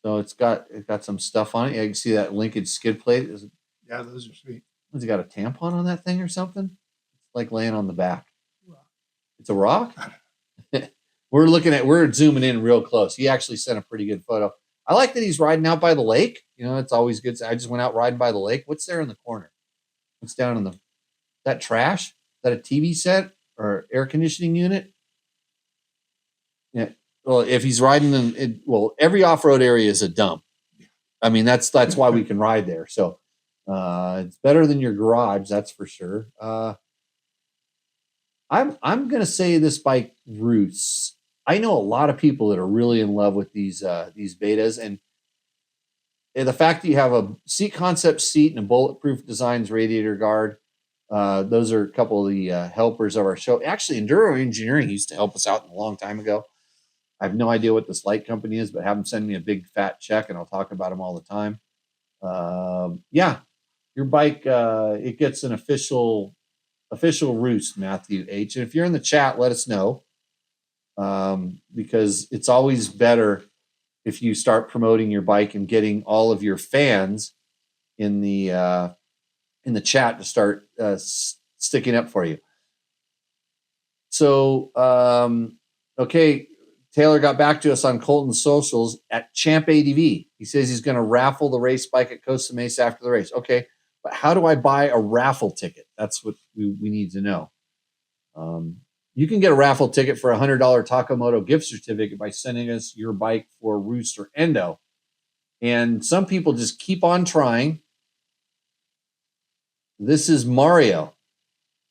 So it's got some stuff on it. Yeah, you can see that linkage skid plate. Yeah, those are sweet. Has it got a tampon on that thing or something? It's like laying on the back. Rock. It's a rock? We're zooming in real close. He actually sent a pretty good photo. I like that he's riding out by the lake. You know, it's always good. I just went out riding by the lake. What's there in the corner? What's down in that trash? Is that a TV set or air conditioning unit? Yeah. Well, if he's riding every off-road area is a dump. I mean, that's why we can ride there. So it's better than your garage, that's for sure. I'm gonna say this bike roosts. I know a lot of people that are really in love with these betas, and the fact that you have a Seat Concept seat and a Bulletproof Designs radiator guard. Those are a couple of the helpers of our show. Actually, Enduro Engineering used to help us out a long time ago. I have no idea what this light company is, but have them send me a big fat check, and I'll talk about them all the time. Yeah, your bike it gets an official roost, Matthew H. And if you're in the chat, let us know because it's always better if you start promoting your bike and getting all of your fans in the chat to start sticking up for you. So, okay, Taylor got back to us on Colton's socials at Champ ADV. He says he's going to raffle the race bike at Costa Mesa after the race. Okay, but how do I buy a raffle ticket? That's what we need to know. You can get a raffle ticket for a $100 Takamoto gift certificate by sending us your bike for Roost or Endo. And some people just keep on trying. This is Mario.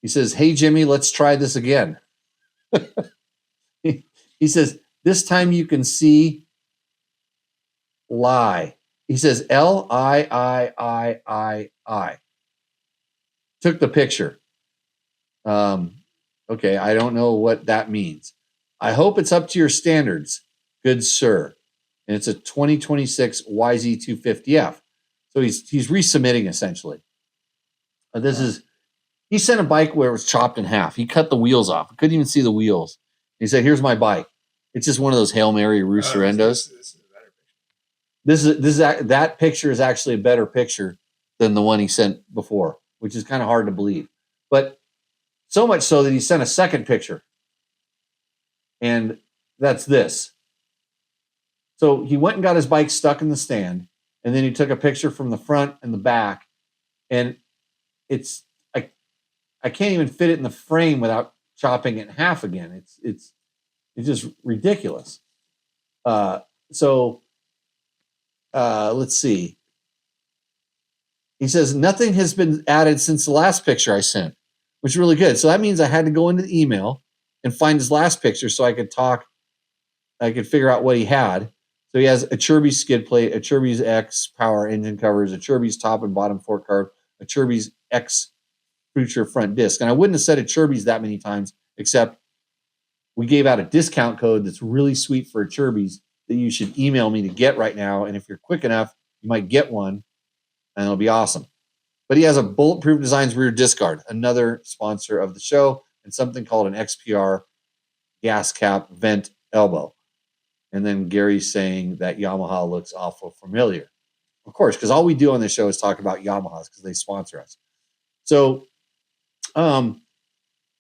He says, hey, Jimmy, let's try this again. He says, this time you can see lie. He says, L-I-I-I-I-I. Took the picture. Okay, I don't know what that means. I hope it's up to your standards, good sir. And it's a 2026 YZ250F. So he's resubmitting essentially. He sent a bike where it was chopped in half. He cut the wheels off. I couldn't even see the wheels. He said, here's my bike. It's just one of those Hail Mary Rooster Endos. That picture is actually a better picture than the one he sent before, which is kind of hard to believe. But so much so that he sent a second picture. And that's this. So he went and got his bike stuck in the stand, and then he took a picture from the front and the back, and I can't even fit it in the frame without chopping it in half again. It's just ridiculous. Let's see. He says nothing has been added since the last picture I sent, which is really good. So that means I had to go into the email and find his last picture so I could figure out what he had. So he has a Chirby's skid plate, a Chirby's X power engine covers, a Chirby's top and bottom fork carb, a Chirby's X future front disc. And I wouldn't have said a Chirby's that many times, except we gave out a discount code that's really sweet for a Chirby's that you should email me to get right now. And if you're quick enough, you might get one, and it'll be awesome. But he has a Bulletproof Designs rear disc guard, another sponsor of the show, and something called an XPR gas cap vent elbow. And then Gary's saying that Yamaha looks awful familiar. Of course, because all we do on this show is talk about Yamahas because they sponsor us. So then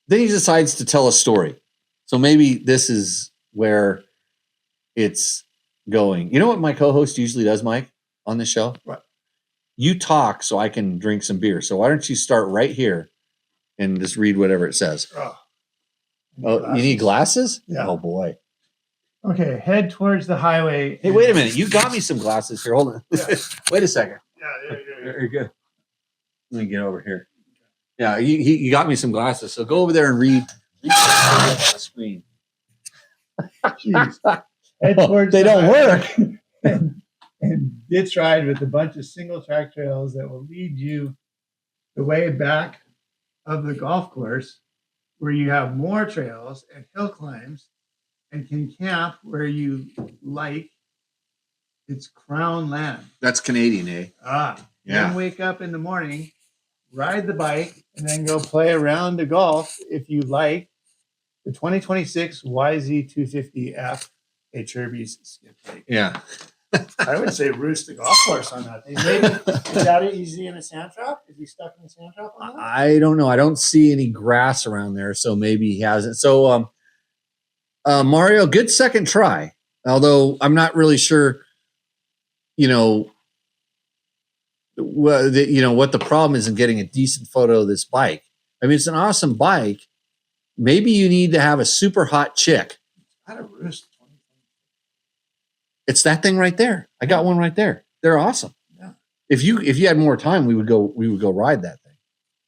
he decides to tell a story. So maybe this is where it's going. You know what my co-host usually does, Mike, on this show? What? You talk so I can drink some beer. So why don't you start right here and just read whatever it says? Oh, you need glasses? Yeah. Oh, boy. Okay, head towards the highway. Hey, wait a minute. You got me some glasses here. Hold on. Yeah. Wait a second. Yeah. Very good. Let me get over here. Yeah, you got me some glasses. So go over there and read on the screen. Jeez. Head towards They the don't highway work. and ditch ride with a bunch of single track trails that will lead you the way back of the golf course, where you have more trails and hill climbs and can camp where you like. It's Crown Land. That's Canadian, eh? Then wake up in the morning, ride the bike, and then go play a round of golf if you like the 2026 YZ250F, a Chirby's skid plate. Yeah. I would say roost the golf course on that thing. Maybe is that easy in a sand trap? Is he stuck in a sand trap on that? I don't know. I don't see any grass around there, so maybe he hasn't. So, Mario, good second try. Although I'm not really sure, what the problem is in getting a decent photo of this bike. I mean, it's an awesome bike. Maybe you need to have a super hot chick. I don't roost. It's that thing right there. I got one right there. They're awesome. Yeah. If you had more time, we would go ride that thing.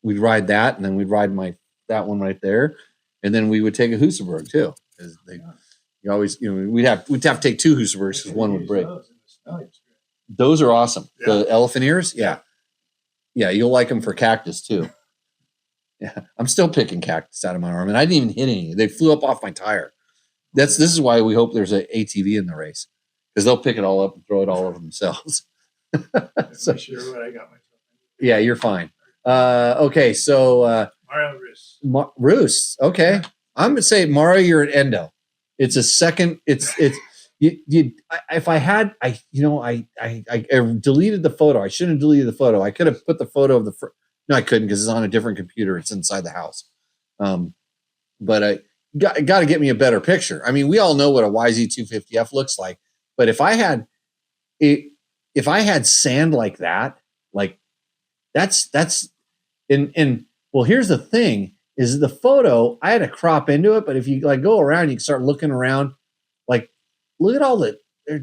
We'd ride that, and then we'd ride that one right there, and then we would take a Husaberg too. Because you always, we'd have to take two Husabergs because one would break. Those are awesome. Yeah. The elephant ears, yeah, you'll like them for cactus too. Yeah, I'm still picking cactus out of my arm, and I didn't even hit any. They flew up off my tire. This is why we hope there's an ATV in the race, because they'll pick it all up and throw it all over themselves. So sure what I got myself in. Yeah, you're fine. Okay, so Mario Roos. Roos. Okay, yeah. I'm gonna say Mario, you're at Endo. It's a second. It's if I had, I deleted the photo. I shouldn't have deleted the photo. I could have put the photo of no, I couldn't because it's on a different computer. It's inside the house. But got to get me a better picture. I mean, we all know what a YZ250F looks like, but if I had sand like that, like that's and well, here's the thing is the photo, I had to crop into it, but if you like go around, you can start looking around, like look at all the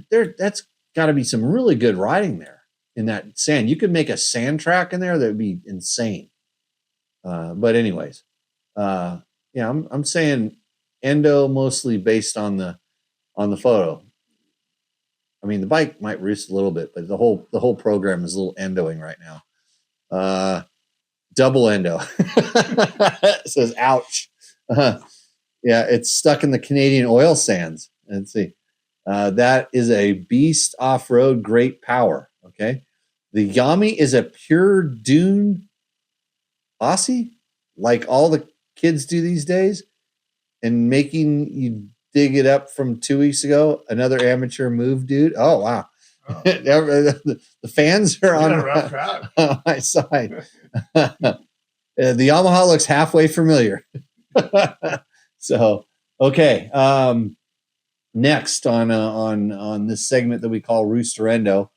there that's got to be some really good riding there in that sand. You could make a sand track in there that would be insane. But anyways, yeah, I'm saying endo mostly based on the photo. I mean, the bike might roost a little bit, but the whole program is a little endoing right now. Double endo. It says, ouch. Yeah, it's stuck in the Canadian oil sands. Let's see. That is a beast off-road, great power. Okay. The Yami is a pure dune Aussie, like all the kids do these days, and making you dig it up from 2 weeks ago. Another amateur move, dude. Oh, wow. Oh. The fans are on my side. The Yamaha looks halfway familiar. So, okay. Next on this segment that we call Roosterendo,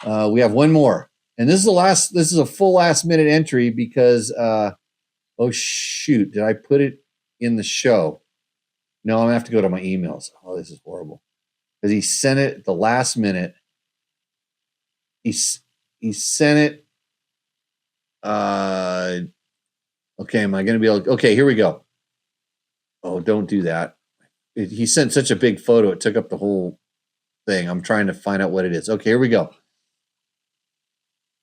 we have one more. And this is a full last minute entry because, oh shoot, did I put it in the show? No, I'm gonna have to go to my emails. Oh, this is horrible. Because he sent it at the last minute. He sent it. Okay, am I gonna be able to, okay, here we go. Oh, don't do that. He sent such a big photo, it took up the whole thing. I'm trying to find out what it is. Okay, here we go.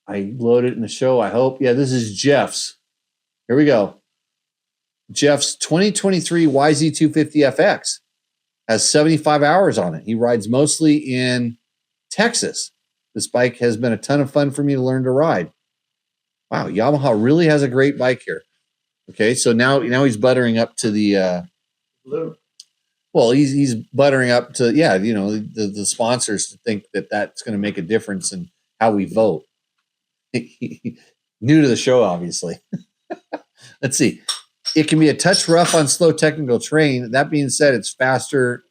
I loaded it in the show, I hope. Yeah, this is Jeff's. Here we go. Jeff's 2023 YZ250FX has 75 hours on it. He rides mostly in Texas. This bike has been a ton of fun for me to learn to ride. Wow, Yamaha really has a great bike here. Okay, so now he's buttering up to the blue. Well, he's buttering up to, yeah, you know, the sponsors to think that that's going to make a difference in how we vote. New to the show, obviously. Let's see. It can be a touch rough on slow technical terrain. That being said, it's faster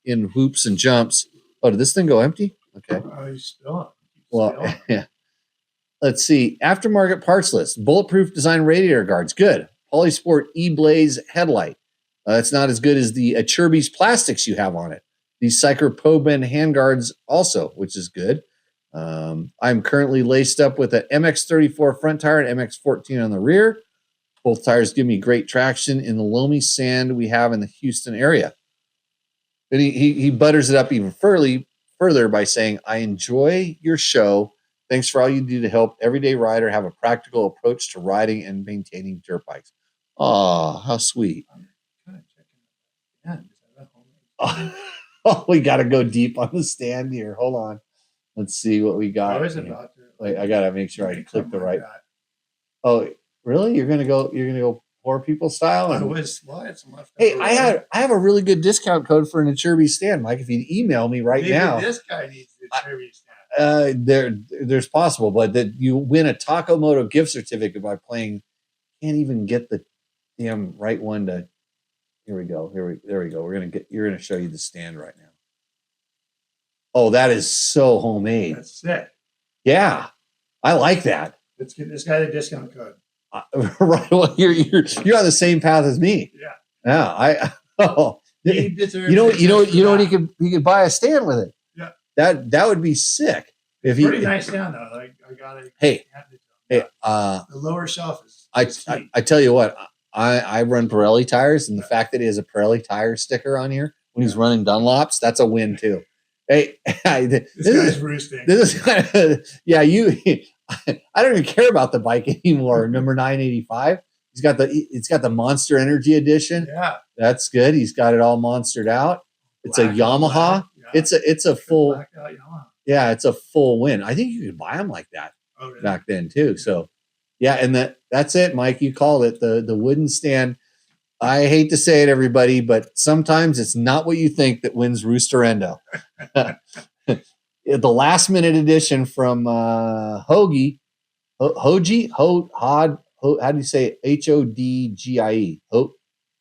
in whoops and jumps. Oh, did this thing go empty? Okay. Oh, you still. Well, yeah. Let's see. Aftermarket parts list. Bulletproof design radiator guards. Good. Polysport E-Blaze headlight. It's not as good as the Achirby's plastics you have on it. These Cycropobin handguards also, which is good. I'm currently laced up with an MX34 front tire and MX14 on the rear. Both tires give me great traction in the loamy sand we have in the Houston area. Then he butters it up even further by saying, I enjoy your show. Thanks for all you do to help everyday rider have a practical approach to riding and maintaining dirt bikes. Oh, how sweet. Oh, we got to go deep on the stand here. Hold on. Let's see what we got. I was about to. Wait, I got to make sure I click the right. Oh, really? You're gonna go poor people style? I was. Well, it's hey, I have a really good discount code for an Achirby stand, Mike. If you email me right maybe now, this guy needs the Achirby stand. There's possible, but that you win a Takamoto gift certificate by playing. Can't even get the damn right one to. Here we go. There we go. You're gonna show you the stand right now. Oh, that is so homemade. That's it. Yeah, I like that. Let's get this guy the discount code. Right. Well, you're on the same path as me. Yeah. Yeah. He deserves you know what he could buy a stand with it. Yeah. That would be sick. If he pretty nice stand though. Like I got it. Hey. The lower shelf is. I tell you what. I run Pirelli tires, and the fact that he has a Pirelli tire sticker on here when he's running Dunlops, that's a win too. Hey, this guy's roosting. This is kind of, yeah. I don't even care about the bike anymore. Number 985. It's got the Monster Energy Edition. Yeah, that's good. He's got it all monstered out. It's a Yamaha. Yeah. It's a full. Yeah, it's a full win. I think you could buy them like that back then too. So. Yeah, and that's it, Mike. You called it the wooden stand. I hate to say it, everybody, but sometimes it's not what you think that wins Roosterendo. The last minute edition from Hoagie, how do you say it? Hodgie?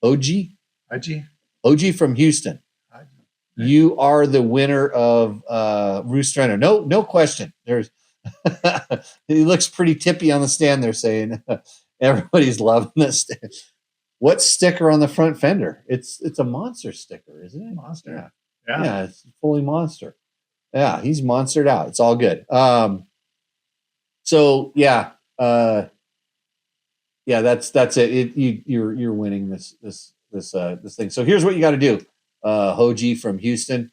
Hoagie? Haji. OG from Houston. You are the winner of Roost Trainer. No question. There's he looks pretty tippy on the stand. They're saying everybody's loving this. What sticker on the front fender? It's a monster sticker, isn't it? Monster. Yeah, it's fully monster. Yeah, he's monstered out. It's all good. So yeah, that's it. You're winning this thing. So here's what you got to do. Hoji from Houston,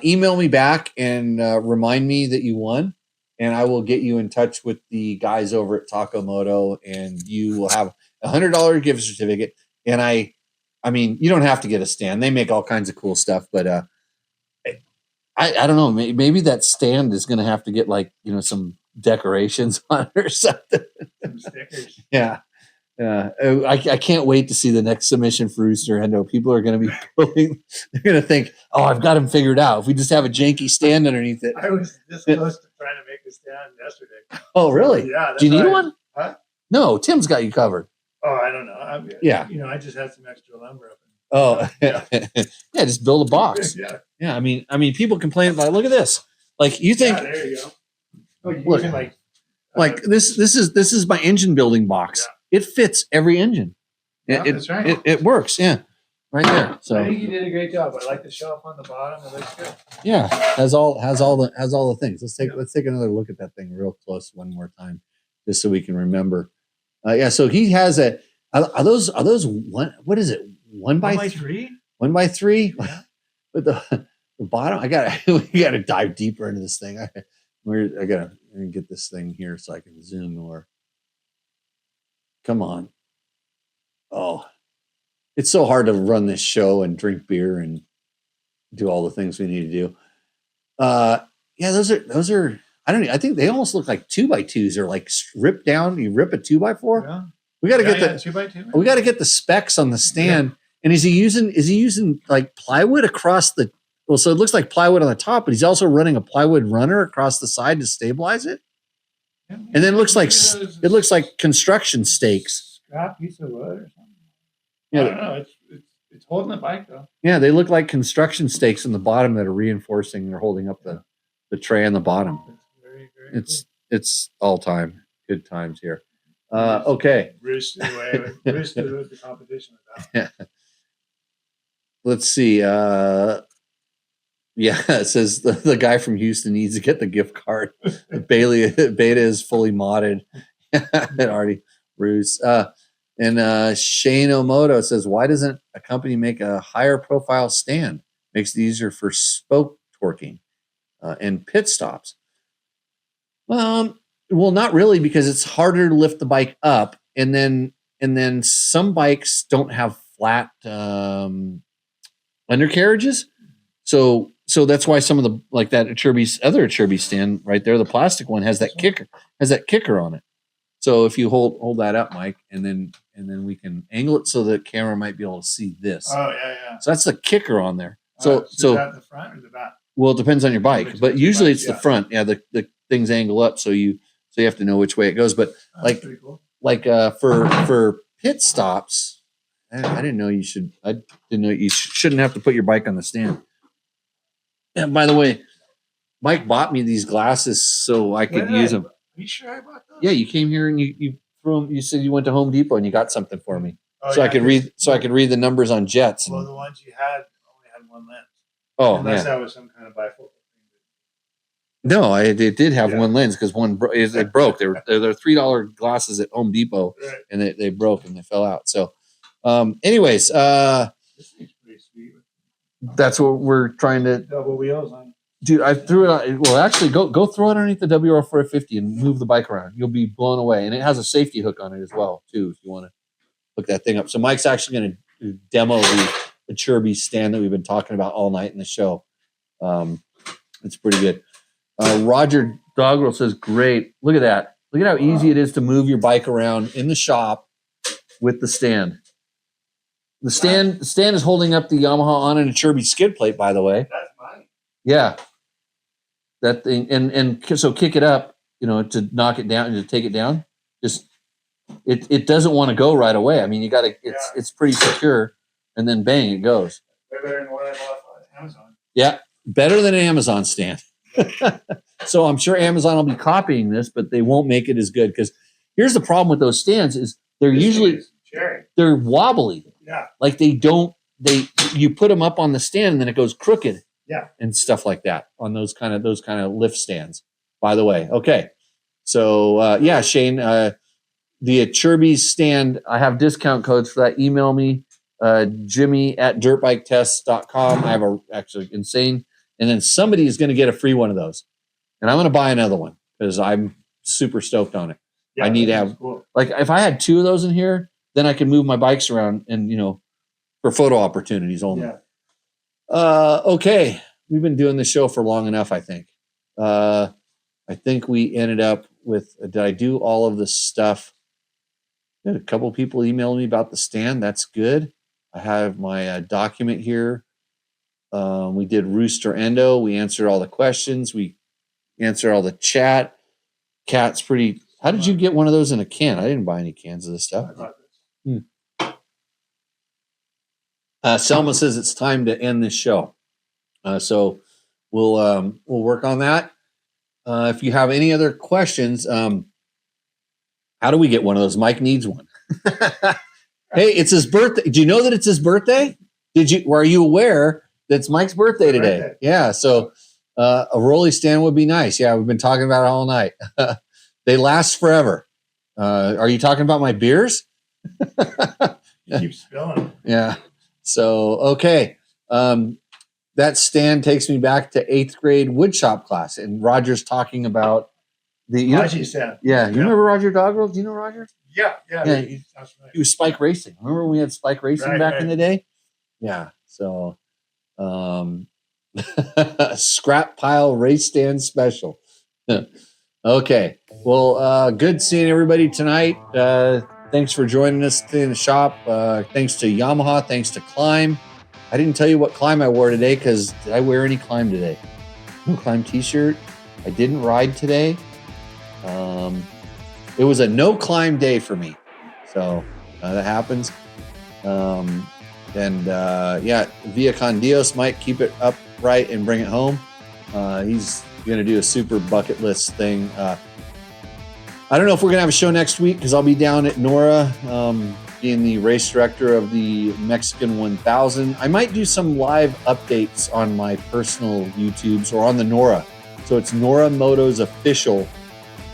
email me back and remind me that you won, and I will get you in touch with the guys over at Takamoto, and you will have $100 gift certificate. And I mean, you don't have to get a stand. They make all kinds of cool stuff, but I don't know. Maybe that stand is going to have to get some decorations on it or something. Some stickers. Yeah. I can't wait to see the next submission for Rooster Hendo. People are going to be they're going to think, oh, I've got him figured out. If we just have a janky stand underneath it. I was this close to trying to make a stand yesterday. Oh, really? Yeah. Do you need one? Huh? No, Tim's got you covered. Oh, I don't know. Yeah. I just had some extra lumber up. Yeah, just build a box. Yeah. I mean, people complain about, look at this. Like, you think, there you go. Oh, you look, can like this is my engine building box. Yeah. It fits every engine. That's right. It works. Yeah. Right there. So I think you did a great job. I like the shelf on the bottom. It looks good. yeah, has all the things. Let's take another look at that thing real close one more time, just so we can remember. So he has are those one, what is it? 1x3? 1x3? Yeah. But the bottom, we gotta dive deeper into this thing. I gotta get this thing here so I can zoom more. Come on. Oh, it's so hard to run this show and drink beer and do all the things we need to do. Those are I don't know. I think they almost look like 2x2s. They're like ripped down. You rip a 2x4. Yeah. We got to get the 2x2. we got to get the specs on the stand. Yeah. And is he using like plywood across the? Well, so it looks like plywood on the top, but he's also running a plywood runner across the side to stabilize it. Yeah, and then it looks like construction stakes. Scrap piece of wood or something. Yeah, I don't know. It's holding the bike though. Yeah, they look like construction stakes in the bottom that are reinforcing. They're holding up the tray on the bottom. It's all time good times here. Okay. Roost the competition with that. Yeah. Let's see. It says the guy from Houston needs to get the gift card. Beta is fully modded. It already Roost. And Shane Omoto says, why doesn't a company make a higher profile stand? Makes it easier for spoke torquing and pit stops. Well, not really, because it's harder to lift the bike up, and then some bikes don't have flat undercarriages, so that's why some of the other Achirby stand right there, the plastic one has that kicker on it. So if you hold that up, Mike, and then we can angle it so the camera might be able to see this. Oh yeah. So that's the kicker on there. So is that the front or the back? Well, it depends on your bike, but usually it's the front. Yeah, the things angle up, so you have to know which way it goes. But that's pretty cool. For pit stops, I didn't know you should. I didn't know you shouldn't have to put your bike on the stand. And by the way, Mike bought me these glasses so I could use them. Are you sure I bought those? Yeah, you came here and you threw them. You said you went to Home Depot and you got something for me, I could read. So I could read the numbers on jets. Well, the ones you had only had one lens. Oh, unless that was some kind of bifocal thing. No, it did have one lens because one it broke. They're $3 glasses at Home Depot, right. And they broke and they fell out. So, anyways, this thing's pretty sweet. That's what we're trying to double wheels on. Dude, I threw it on. Well, actually, go throw it underneath the WR450 and move the bike around. You'll be blown away, and it has a safety hook on it as well, too, if you want to hook that thing up. So Mike's actually going to demo the Achirby stand that we've been talking about all night in the show. It's pretty good. Roger Doggerel says, great. Look at that. Look at how easy it is to move your bike around in the shop with the stand. The stand is holding up the Yamaha on an Achirby skid plate, by the way. That's mine. Yeah. That thing, and so kick it up, to knock it down and to take it down. Just it doesn't want to go right away. I mean, it's pretty secure. and then bang, it goes. Way better than what I bought on Amazon. Yeah, better than an Amazon stand. So I'm sure Amazon will be copying this, but they won't make it as good because here's the problem with those stands is they're This thing usually is cherry. they're wobbly. Yeah. Like you put them up on the stand and then it goes crooked. Yeah. And stuff like that on those kind of lift stands. By the way, okay. So yeah, Shane, the Chirby's stand, I have discount codes for that. Email me, Jimmy@dirtbiketests.com. I have actually insane. And then somebody is going to get a free one of those. And I'm going to buy another one because I'm super stoked on it. Yeah, I need to have, like, if I had 2 of those in here, then I can move my bikes around and, for photo opportunities only. Yeah. Okay. We've been doing this show for long enough, I think. I think we ended up with, did I do all of the stuff? I had a couple people emailed me about the stand. That's good. I have my document here. We did Rooster Endo. We answered all the questions. We answered all the chat. Cat's pretty. How did you get one of those in a can? I didn't buy any cans of this stuff. Selma says it's time to end this show. So we'll work on that. If you have any other questions, how do we get one of those? Mike needs one. Hey, it's his birthday. Do you know that it's his birthday? Are you aware that it's Mike's birthday today? Birthday. Yeah. So a rolly stand would be nice. Yeah, we've been talking about it all night. They last forever. Are you talking about my beers? You keep spilling. Yeah. So, okay. That stand takes me back to 8th grade woodshop class. And Roger's talking about the... stand. Yeah. You remember Roger Doggerel? Do you know Roger? Yeah. Yeah. He He was Spike Racing. Remember when we had Spike Racing back in the day? Yeah. So, scrap pile race stand special. Okay. Well, good seeing everybody tonight. Thanks for joining us today in the shop. Thanks to Yamaha. Thanks to Climb. I didn't tell you what Climb I wore today because did I wear any Climb today? No Climb t-shirt. I didn't ride today. It was a no Climb day for me. So that happens. Yeah, Via Con Dios might keep it upright and bring it home. He's going to do a super bucket list thing. I don't know if we're going to have a show next week because I'll be down at Nora being the race director of the Mexican 1000. I might do some live updates on my personal YouTubes or on the Nora. So it's Nora Moto's official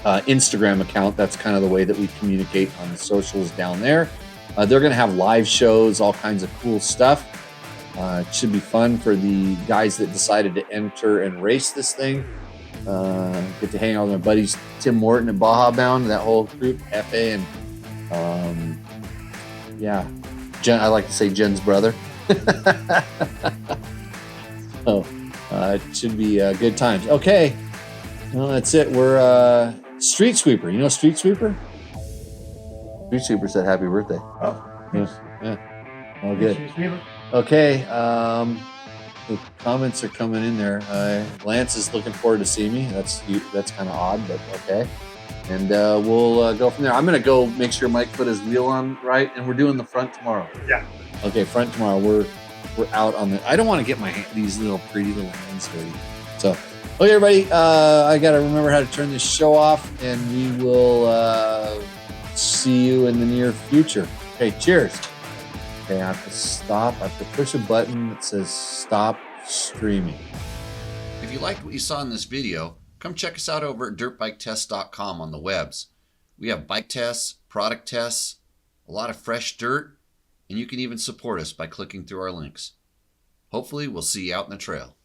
Instagram account. That's kind of the way that we communicate on the socials down there. They're going to have live shows, all kinds of cool stuff. It should be fun for the guys that decided to enter and race this thing. Get to hang out with my buddies Tim Morton and Baja Bound, that whole group, Efe, and yeah, Jen, I like to say Jen's brother. So it should be good times. Okay, well, that's it. We're Street Sweeper. You know Street Sweeper? Street Sweeper said happy birthday. Oh, Yeah. All good. Okay. The comments are coming in there. Lance is looking forward to seeing me. That's kind of odd, but okay. And we'll go from there. I'm going to go make sure Mike put his wheel on right, and we're doing the front tomorrow. Yeah. Okay, front tomorrow. We're out on the. I don't want to get these little pretty little hands ready. So, okay, everybody. I got to remember how to turn this show off, and we will see you in the near future. Okay, cheers. Okay, I have to stop. I have to push a button that says stop streaming. If you liked what you saw in this video, come check us out over at dirtbiketest.com on the webs. We have bike tests, product tests, a lot of fresh dirt, and you can even support us by clicking through our links. Hopefully, we'll see you out in the trail.